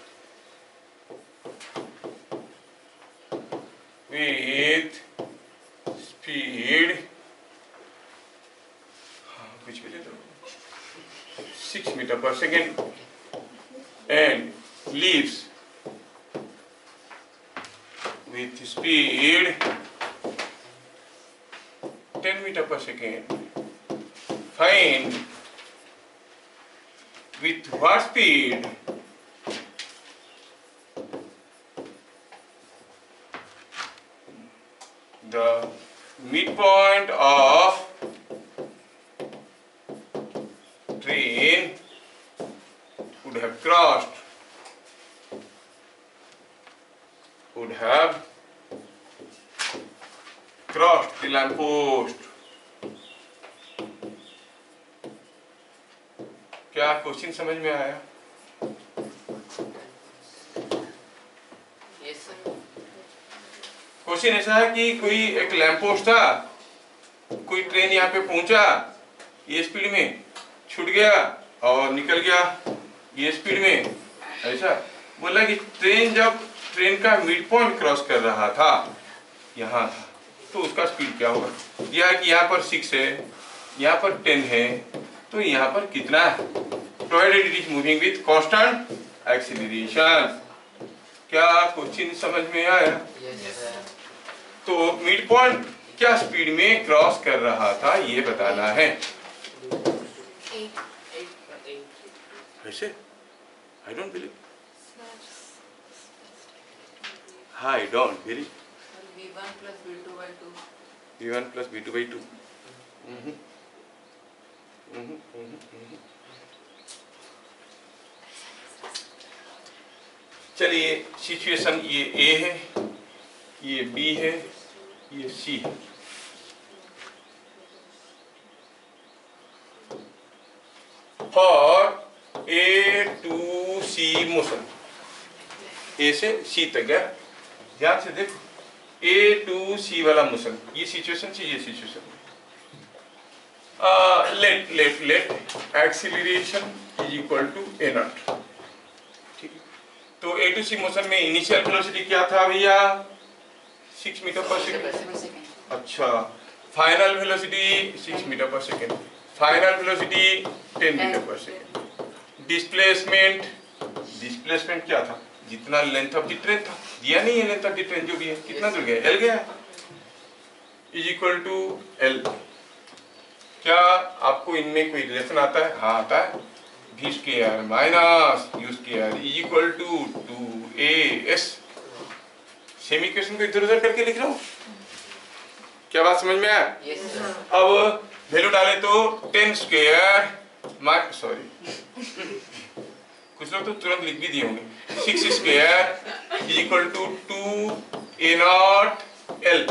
with speed which will it 6 meter per second and leaves with speed 10 meter per second. Find with what speed the midpoint of train would have crossed, the lamp post. क्या question समझ में आया? Yes, sir. Question ऐसा है कि कोई एक lamp post था, कोई ट्रेन यहाँ पे पहुंचा, ये स्पीड में छूट गया और निकल गया ये स्पीड में। ऐसा बोला कि ट्रेन का मिड पॉइंट क्रॉस कर रहा था, यहाँ था, तो उसका स्पीड क्या होगा? दिया है कि यहाँ पर 6 है, यहाँ पर 10 है, तो यहाँ पर कितना है? Provided it is moving with constant acceleration. क्या क्वेश्चन समझ में आया? Yes, sir. तो मिड पॉइंट क्या स्पीड में क्रॉस कर रहा था ये बताना है। ऐसे I don't believe, I don't believe. V1 plus V2 by 2. V1 plus V2 by 2। चलिए सिचुएशन ये A है, ये B है, ये C है। और A to C motion, A से C तक गया, ध्यान से देखो, A to C वाला मोशन, ये सिचुएशन से ये situation. Let acceleration is equal to A0। ठीक है, तो A to C मोशन में इनिशियल वेलोसिटी क्या था भैया? 6 मीटर पर सेकेंड। अच्छा, final velocity 6 metre per second, final velocity 10 metre per second. Displacement क्या था? जितना लेंथ ऑफ द ट्रेन था, दिया नहीं है लेंथ ऑफ द ट्रेन जो भी है, कितना दूर गया? L गया, इज इक्वल टू L। क्या आपको इनमें कोई रिलेशन आता है? हाँ आता है, v square minus u square is equal to 2as। Same equation को इधर उधर करके लिख रहा हूँ, क्या बात समझ में आया? Yes, sir. अब वैल्यू डाले तो 10 स्क्वायर सॉरी कुछ लोग तो तुरंत लिख भी दिए होंगे, 6 square is equal to 2a0 L।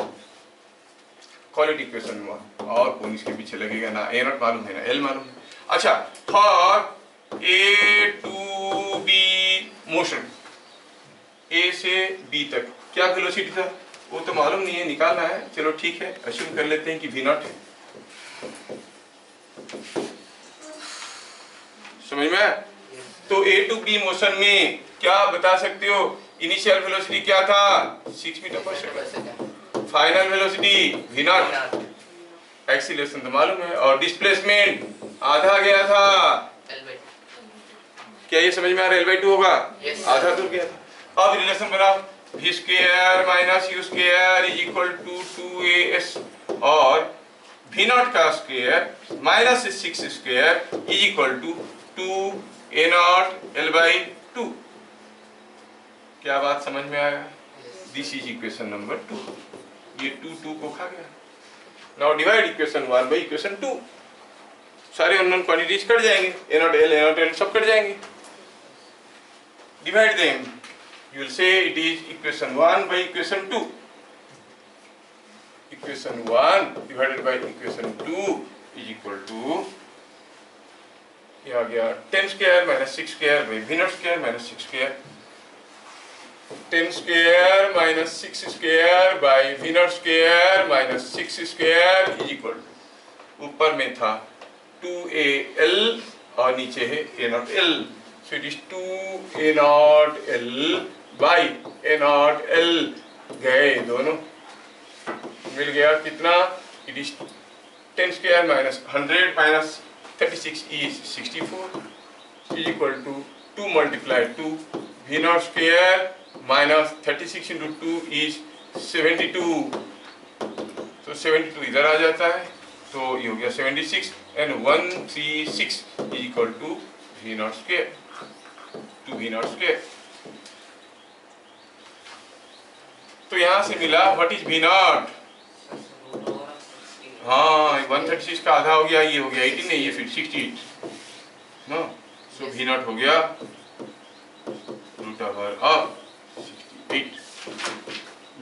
Quality equation हुआ, और कौन इसके पीछे लगेगा ना? A0 मालूम है ना, L मालूम है। अच्छा, for A to B motion, A से B तक क्या वेलोसिटी था वो तो मालूम नहीं है, निकालना है। चलो ठीक है, अश्यूम कर लेते हैं कि V0 है। समझ में आया? तो A to B मोशन में क्या बता सकते हो? इनिशियल वेलोसिटी क्या था? 6 मीटर पर second. Final velocity V0, acceleration तो मालूम है, और डिस्प्लेसमेंट आधा गया था। क्या ये समझ में आ रहा है? L/2 होगा, आधा दूर गया था। अब रिलेशन बनाओ, v square minus u square is equal to 2as, और v0 का square minus 6 square is equal to 2a0 L/2। क्या बात समझ में आया? This is equation number 2। ये 2 को खा गया। Now divide equation 1 by equation 2। सारे अननोन क्वांटिटीज कट जाएंगे, A0 L सब कट जाएंगे। Divide them. You will say it is equation 1 by equation 2. Equation 1 divided by equation 2 is equal to, ये आ गया 10 square minus 6 square by V0 square minus 6 square। 10 square minus 6 square by V0 square minus 6 square is equal to, ऊपर में था 2AL और नीचे है A0 L। So it is 2a0 L by a0 L, गए दोनों, मिल गया कितना? It is 10 square minus 100 minus 36 is 64 is equal to 2 multiplied 2 V0 square minus 36 into 2 is 72। तो 72 इधर आ जाता है, तो ये हो गया 76 and 136 is equal to V0 square, to V0 square। तो यहाँ से मिला व्हाट इज V0। हाँ, 136 का आधा हो गया, ये हो गया 18 नहीं, ये फिर 68 नो। सो V0 हो गया √68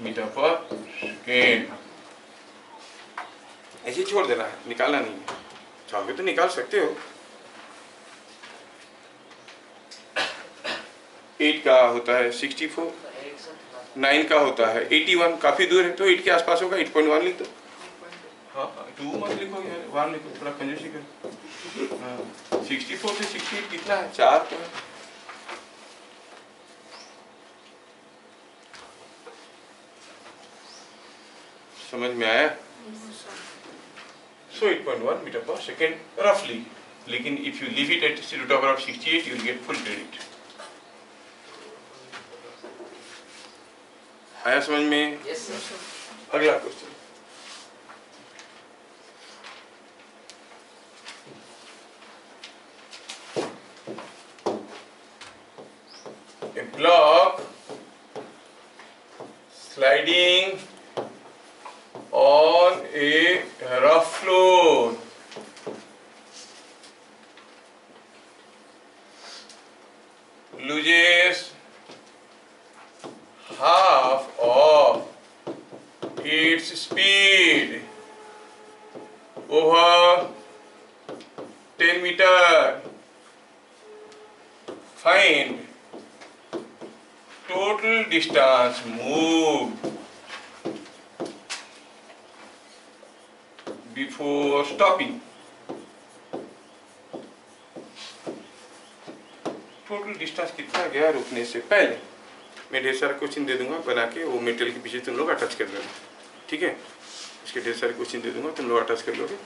मीटर पर सेकेंड। ऐसे छोड़ देना है, निकालना नहीं है। चाहोगे तो निकाल सकते हो, 8 का होता है 64, 9 का होता है 81, काफ़ी दूर है तो 8 के आसपास होगा, 8.1 लिख दो। हाँ 2 मत लिखो यार, 1 लिखो, थोड़ा कंजूसी करो। हाँ 64 से 68 कितना है, 4 तो है। समझ में आया? So 8.1 मीटर पर सेकेंड रफली, लेकिन if you leave it at root over of 68 you will get full credit. आया समझ में? Yes, sir. अगला question, a block sliding on a rough floor loses half of its speed over 10 meter. Find total distance moved before stopping. Total distance कितना गया रुकने से पहले। मैं ढेर सारा क्वेश्चन दे दूंगा बना के, वो मेटेरियल के पीछे तुम लोग अटैच कर लेना, ठीक है? इसके ढेर सारे क्वेश्चन दे दूंगा, तुम लोग अटैच कर लोगे।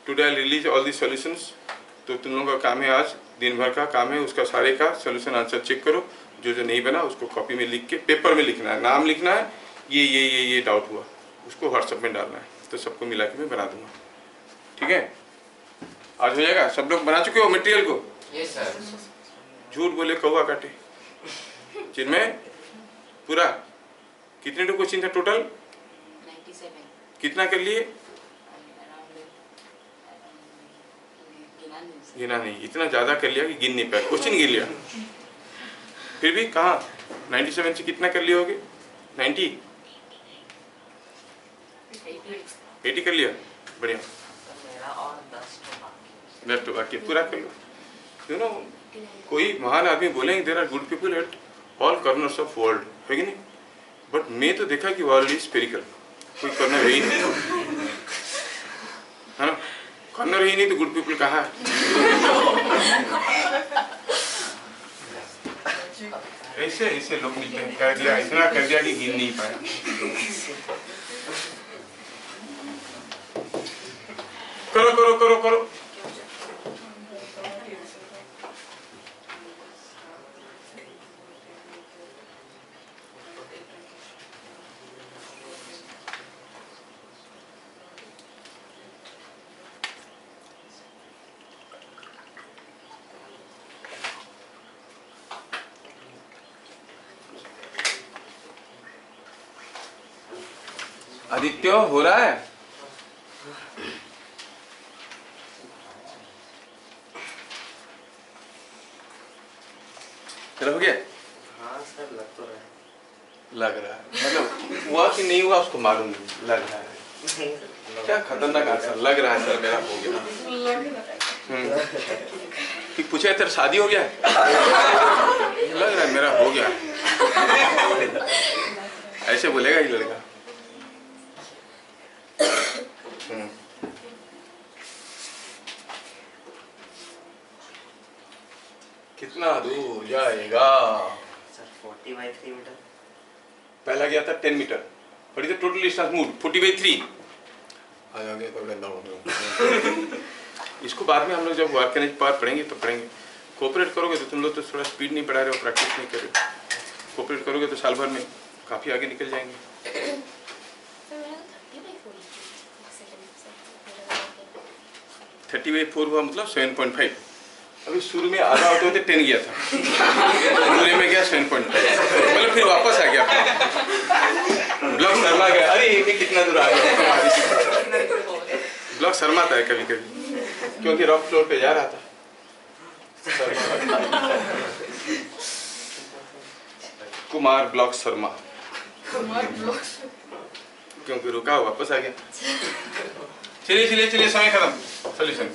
Today I release all the solutions, तो तुम लोगों का काम है, आज दिन भर का काम है, उसका सारे का सॉल्यूशन आंसर चेक करो, जो जो नहीं बना उसको कॉपी में लिख के पेपर में लिखना है, नाम लिखना है, ये डाउट हुआ उसको व्हाट्सएप में डालना है, तो सबको मिला के मैं बना दूंगा, ठीक है? आज हो जाएगा। सब लोग बना चुके हो मटेरियल को? Yes, sir. झूठ बोले कौवा काटे। जिनमें पूरा कितने टू क्वेश्चन था टोटल? 97. कितना कर लिए? Around गिना नहीं, इतना ज्यादा कर लिया कि गिन नहीं पाया, क्वेश्चन गिन लिया। फिर भी कहाँ 97 से कितना कर लिए होगे? 90 80 कर लिया, बढ़िया। मेरा और 10 तो बाकी। लेफ्ट बाकी पूरा कर लो। यू नो, कोई महान आदमी बोलेंगे there are good people at all corners of world, है कि नहीं? बट मैं तो देखा कि वर्ल्ड इज स्फेरिकल, कोई कॉर्नर है ही नहीं, है ना? कॉर्नर ही नहीं तो गुड पीपल कहाँ है? ऐसे ऐसे लोग मिलते हैं, कर दिया, इतना कर दिया कि गिन नहीं पाया। करो करो करो करो। आदित्य हो रहा है? चलो हो गया? हाँ सर, लग तो रहा है। लग रहा है मतलब हुआ कि नहीं हुआ उसको मालूम नहीं, लग रहा है। क्या खतरनाक आंसर, लग रहा है सर मेरा हो गया। ठीक पूछे तेरा शादी हो गया है? लग रहा है मेरा हो गया। ऐसे बोलेगा ही लड़का। कितना दूर जाएगा? Sir 40/3 metre. पहला गया था 10 मीटर, और इधर टोटल डिस्टेंस मूव 40/3। इसको बाद में हम लोग जब वर्क करने पार पढ़ेंगे तो पढ़ेंगे। कोऑपरेट करोगे तो तुम लोग तो थोड़ा स्पीड नहीं बढ़ा रहे हो, प्रैक्टिस नहीं कर रहे हो। कोऑपरेट करोगे तो साल भर में काफ़ी आगे निकल जाएंगे। 30/4 हुआ मतलब 7.5। अभी शुरू में आधा होते होते 10 गया था, पूरे में गया 7.5, मतलब फिर वापस आ गया। ब्लॉक शर्मा गया, अरे ये कितना दूर आ गया। ब्लॉक शर्माता है कभी कभी, क्योंकि रॉक फ्लोर पे जा रहा था। कुमार ब्लॉक शर्मा, क्योंकि रुका वापस आ गया। चलिए चलिए चलिए, समय खत्म। सोल्यूशन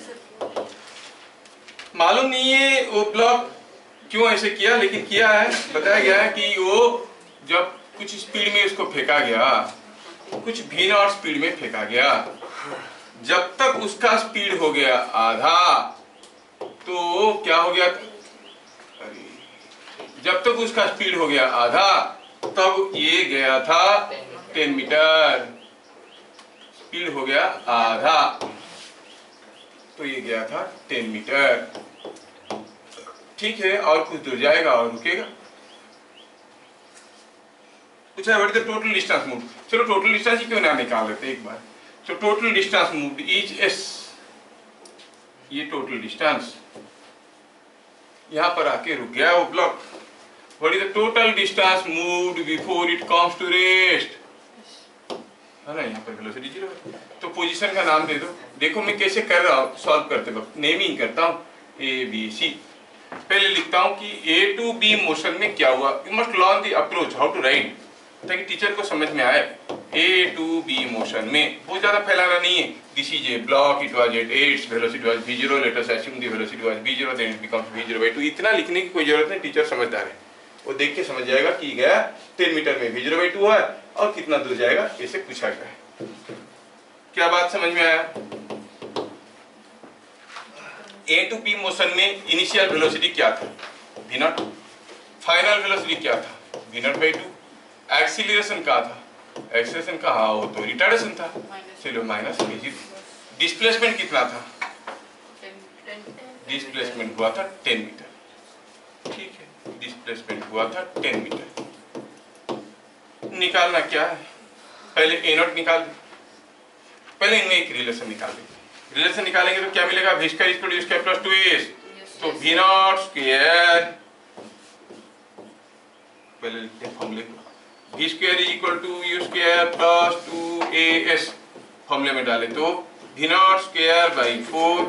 मालूम नहीं है, वो ब्लॉक क्यों ऐसे किया, लेकिन किया है, बताया गया है कि वो जब कुछ स्पीड में इसको फेंका गया, कुछ v नॉट स्पीड में फेंका गया, जब तक उसका स्पीड हो गया आधा, तो क्या हो गया, जब तक उसका स्पीड हो गया आधा तब ये गया था 10 मीटर, स्पीड हो गया आधा तो ये गया था 10 मीटर। ठीक है, और कुछ दूर जाएगा और रुकेगा। पूछा what is the total distance move. चलो टोटल डिस्टेंस ही क्यों ना निकाल लेते एक बार। So total distance moved is S, ये टोटल डिस्टेंस यहां पर आके रुक गया वो block. What is the total distance moved before it comes to rest, है ना, यहाँ पर वेलोसिटी 0 है। तो पोजीशन का नाम दे दो। देखो मैं कैसे कर रहा हूँ, सॉल्व करते वक्त नेमिंग करता हूँ ए बी सी। पहले लिखता हूँ कि ए टू बी मोशन में क्या हुआ। You must learn the approach how to write, ताकि टीचर को समझ में आए। ए टू बी मोशन में बहुत ज्यादा फैलाना नहीं है। This is a block, it was at its velocity was v0, let us assume the velocity was v0, then it becomes v0/2। इतना लिखने की कोई जरूरत नहीं, टीचर समझदार है, वो देख के समझ जाएगा कि गया 10 मीटर में v0/2 है और कितना दूर जाएगा ऐसे पूछा गया है। क्या बात समझ में आया। ए टू बी मोशन में इनिशियल वेलोसिटी क्या था, v0, फाइनल वेलोसिटी क्या था, v0/2, एक्सीलरेशन क्या था, एक्सीलरेशन का हाँ वो तो रिटार्डेशन था, चलो माइनस v0। डिस्प्लेसमेंट कितना था, डिस्प्लेसमेंट हुआ था 10 मीटर। ठीक है, डिस्प्लेसमेंट हुआ था 10 मीटर। निकालना क्या है, पहले ए नॉट निकाल दे, पहले इनमें एक रिलेशन निकाल दे। रिलेशन निकालेंगे तो क्या मिलेगा, v square equal to u square plus 2s, तो v नॉट स्क्वायर, पहले लिखते हैं फॉर्मूले को, v square is equal to u square plus 2as, फॉर्मूले में डालें तो v not square by 4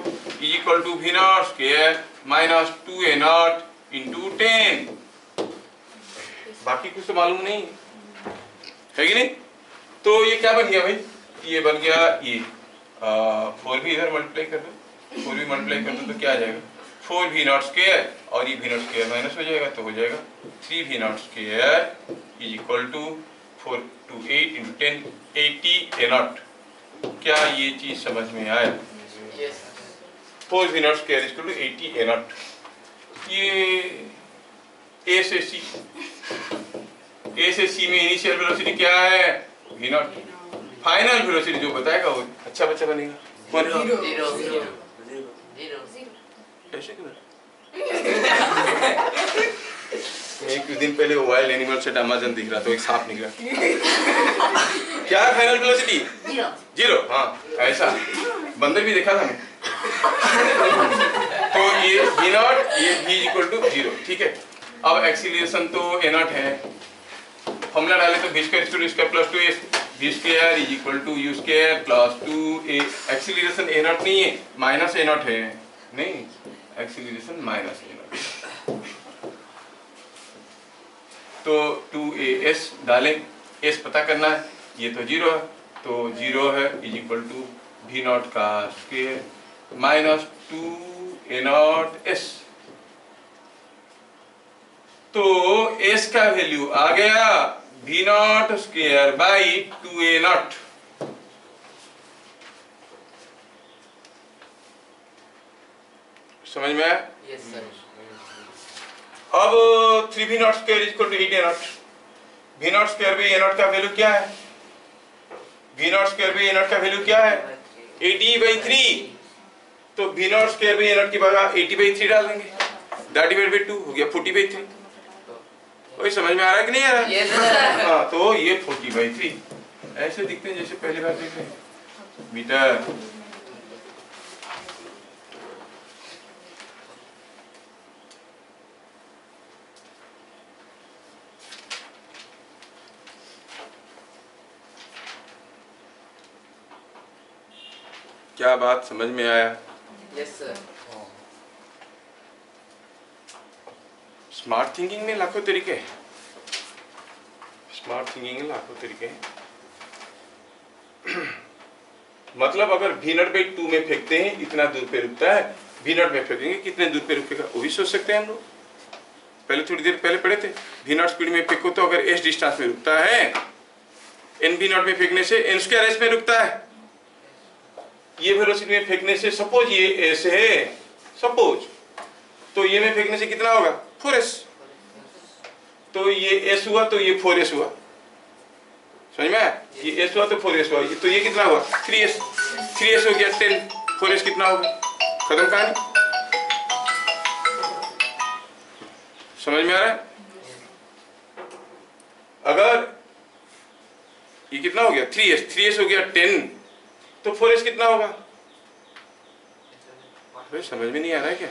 is equal to v not square minus 2a not into 10। बाकी कुछ तो मालूम नहीं है कि नहीं। तो ये क्या बन गया भाई, ये बन गया ये 4 भी इधर मल्टीप्लाई कर दो, 4 भी मल्टीप्लाई कर दो तो क्या आ जाएगा, 4v नॉट स्क्वायर और ये v नॉट स्क्वायर माइनस हो जाएगा तो हो जाएगा 3v not square is equal to 4 to 8 into 10 80 a not. क्या ये चीज समझ में आया, 4v not square is equal to 80 a not. ये ए से सी में इनिशियल वेलोसिटी क्या है, v नॉट। फाइनल वेलोसिटी जो बताएगा वो अच्छा बच्चा बनेगा, कौन है? ऐसे क्यों? एक दिन पहले वाइल्ड एनिमल सेट अमेज़न दिख रहा तो एक सांप निकला। क्या है फाइनल वेलोसिटी, 0। हाँ ऐसा बंदर भी देखा था मैं। तो ये v नॉट, ये v इक्वल टू 0। ठीक है, अब एक्सीलरेशन तो a नॉट है, फॉर्मूला डाले तो v square equal to square plus 2s, v square is equal to u square plus 2a। Acceleration a not नहीं है, माइनस a नॉट है, नहीं एक्सीलरेशन माइनस a नॉट। तो 2as डालें, s पता करना है, ये तो 0 है तो 0 है is equal to v naught का square minus 2a naught s। तो s का वैल्यू आ गया v not square by 2a naught. समझ में आया? Yes sir. अब 3v not square is equal to 8a naught. v not square by a naught का वैल्यू क्या है, v not square by a naught का वैल्यू क्या है, 80/3। तो v not square by a naught की जगह 80/3 डाल देंगे, दैट डिवाइड बाई 2 हो गया 40/3। कोई समझ में आ रहा है कि नहीं आ रहा? Yes sir. हाँ तो ये 40/3 ऐसे दिखते हैं जैसे पहली बार देख रहे हैं मीटर। क्या बात समझ में आया? Yes sir. स्मार्ट थिंकिंग में लाखों तरीके हैं, स्मार्ट थिंकिंग में लाखों तरीके हैं। मतलब अगर v नॉट बाई 2 में फेंकते हैं इतना दूर पे रुकता है, v नॉट में फेंकेंगे कितने दूर पे रुकेगा वो भी सोच सकते हैं हम लोग। पहले थोड़ी देर पहले पढ़े थे, वी नॉट स्पीड में फेंको तो अगर एस डिस्टेंस में रुकता है, एन वी नॉट में फेंकने से एन स्क्वायर एस में रुकता है। ये वेलोसिटी में फेंकने से सपोज ये एस है, सपोज, तो ये में फेंकने से कितना होगा 4s, तो ये एस हुआ तो ये 4s हुआ, समझ में आया? ये एस हुआ तो 4s हुआ, तो ये कितना हुआ 3s, 3s हो गया 10, 4s कितना होगा, खत्म कहानी। समझ में आ रहा है? अगर ये कितना हो गया 3s, 3s हो गया 10, तो 4s कितना होगा? भाई समझ में नहीं आ रहा है क्या?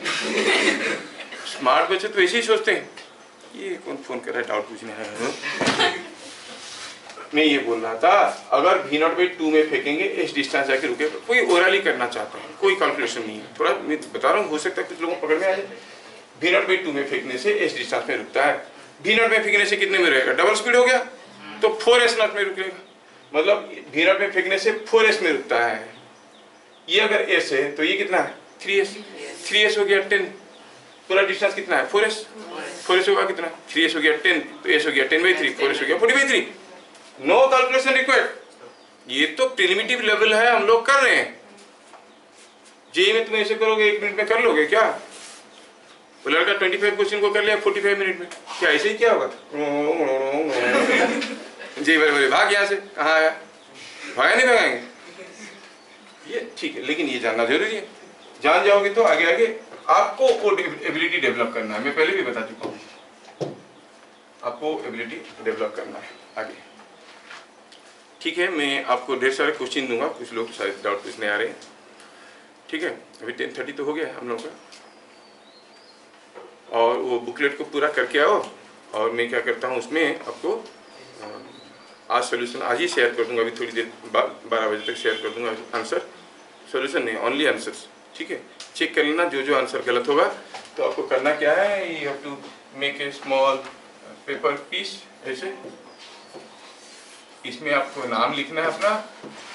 स्मार्ट बच्चे तो ऐसे ही सोचते हैं। ये कौन फोन कर रहा है, डाउट पूछने आया? मैं ये बोल रहा था, अगर v नॉट बाई 2 में फेंकेंगे एस डिस्टेंस जाके रुके, कोई ओरली करना चाहता है, कोई कैलकुलेशन नहीं है, थोड़ा मैं बता रहा हूँ, हो सकता है कुछ लोगों को पकड़ में आ जाए। v नॉट बाई 2 में फेंकने से एस डिस्टेंस में रुकता है, v नॉट में फेंकने से कितने में रहेगा, डबल स्पीड हो गया, तो 4s नॉट में रुकेगा, मतलब v नॉट में फेंकने से 4s में रुकता है। ये अगर s है तो ये कितना है 3s, 3s हो गया 10, पूरा डिस्टेंस कितना है 4s, 4s होगा कितना, 3s हो गया 10, तो s हो गया 10/3, 4s हो गया 40/3। No calculation required. ये तो प्रिलिमिटिव लेवल है, हम लोग कर रहे हैं। जेई में तुम ऐसे करोगे 1 मिनट में कर लोगे क्या? वो लड़का 25 क्वेश्चन को कर लिया 45 मिनट में, क्या ऐसे ही क्या होगा? जी बोले भाग यहाँ से, कहाँ आया, भागा नहीं भागेंगे, ये ठीक है, लेकिन ये जानना जरूरी है। जान जाओगे तो आगे आगे आपको वो एबिलिटी डेवलप करना है। मैं पहले भी बता चुका हूँ, आपको एबिलिटी डेवलप करना है आगे। ठीक है, मैं आपको ढेर सारे क्वेश्चन दूंगा, कुछ लोग शायद डाउट पूछने आ रहे हैं। ठीक है, अभी 10:30 तो हो गया हम लोग का, और वो बुकलेट को पूरा करके आओ। और मैं क्या करता हूँ उसमें आपको आज सोल्यूशन आज ही शेयर कर दूंगा, अभी थोड़ी देर बाद 12 बजे तक शेयर कर दूंगा आंसर, सोल्यूशन नहीं, ओनली आंसर्स। ठीक है, चेक कर लेना, जो जो आंसर गलत होगा तो आपको करना क्या है, you have to make a small paper piece, ऐसे इसमें आपको नाम लिखना है, अपना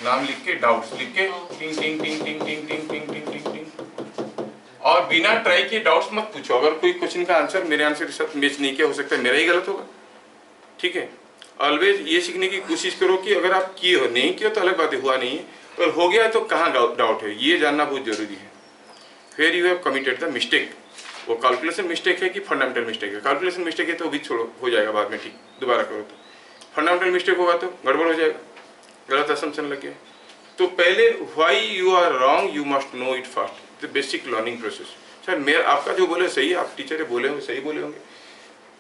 नाम लिख के डाउट्स लिख के टिंग टिंग टिंग टिंग टिंग टिंग टिंग टिंग टिंग टिंग, और बिना ट्राई किए डाउट्स मत पूछो। अगर कोई क्वेश्चन का आंसर मेरे आंसर के साथ मैच नहीं किया, हो सकता है मेरा ही गलत होगा। ठीक है, ऑलवेज ये सीखने की कोशिश करो कि अगर आप किए हो, नहीं किए तो अलग बात है, हुआ नहीं है, पर हो गया तो कहाँ डाउट है, ये जानना बहुत जरूरी है। फिर you have committed the mistake, वो कैलकुलेशन मिस्टेक है कि फंडामेंटल मिस्टेक है। कैलकुलेशन मिस्टेक है तो भी छोड़ो, हो जाएगा बाद में ठीक, दोबारा करो। तो फंडामेंटल मिस्टेक होगा तो गड़बड़ हो जाएगा, गलत असम्पशन लग गया। तो पहले why you are wrong you must know it first, the basic learning process. Sir मेरा आपका जो बोले सही है, आप टीचर है बोले होंगे सही बोले होंगे,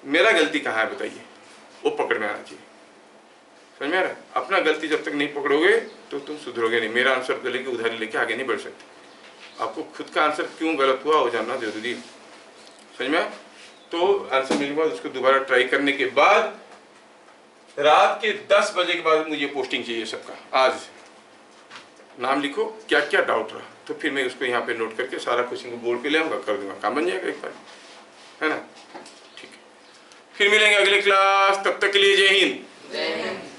मेरा गलती कहाँ है बताइए, वो पकड़ में आना चाहिए। समझ में आ रहा है? अपना गलती जब तक नहीं पकड़ोगे तो तुम सुधरोगे नहीं। मेरा आंसर को लेके उधारी लेके आगे नहीं बढ़ सकते। आपको खुद का आंसर क्यों गलत हुआ वो जानना जरूरी है। समझ में? तो आंसर मिलने के बाद उसको दोबारा ट्राई करने के बाद रात के 10 बजे के बाद मुझे पोस्टिंग चाहिए सबका। आज नाम लिखो क्या क्या डाउट रहा, तो फिर मैं उसको यहाँ पे नोट करके सारा क्वेश्चन को बोर्ड पे ले आऊँगा, कर दूंगा, काम बन जाएगा एक बार, है ना? ठीक है, फिर मिलेंगे अगले क्लास, तब तक के लिए जय हिंद।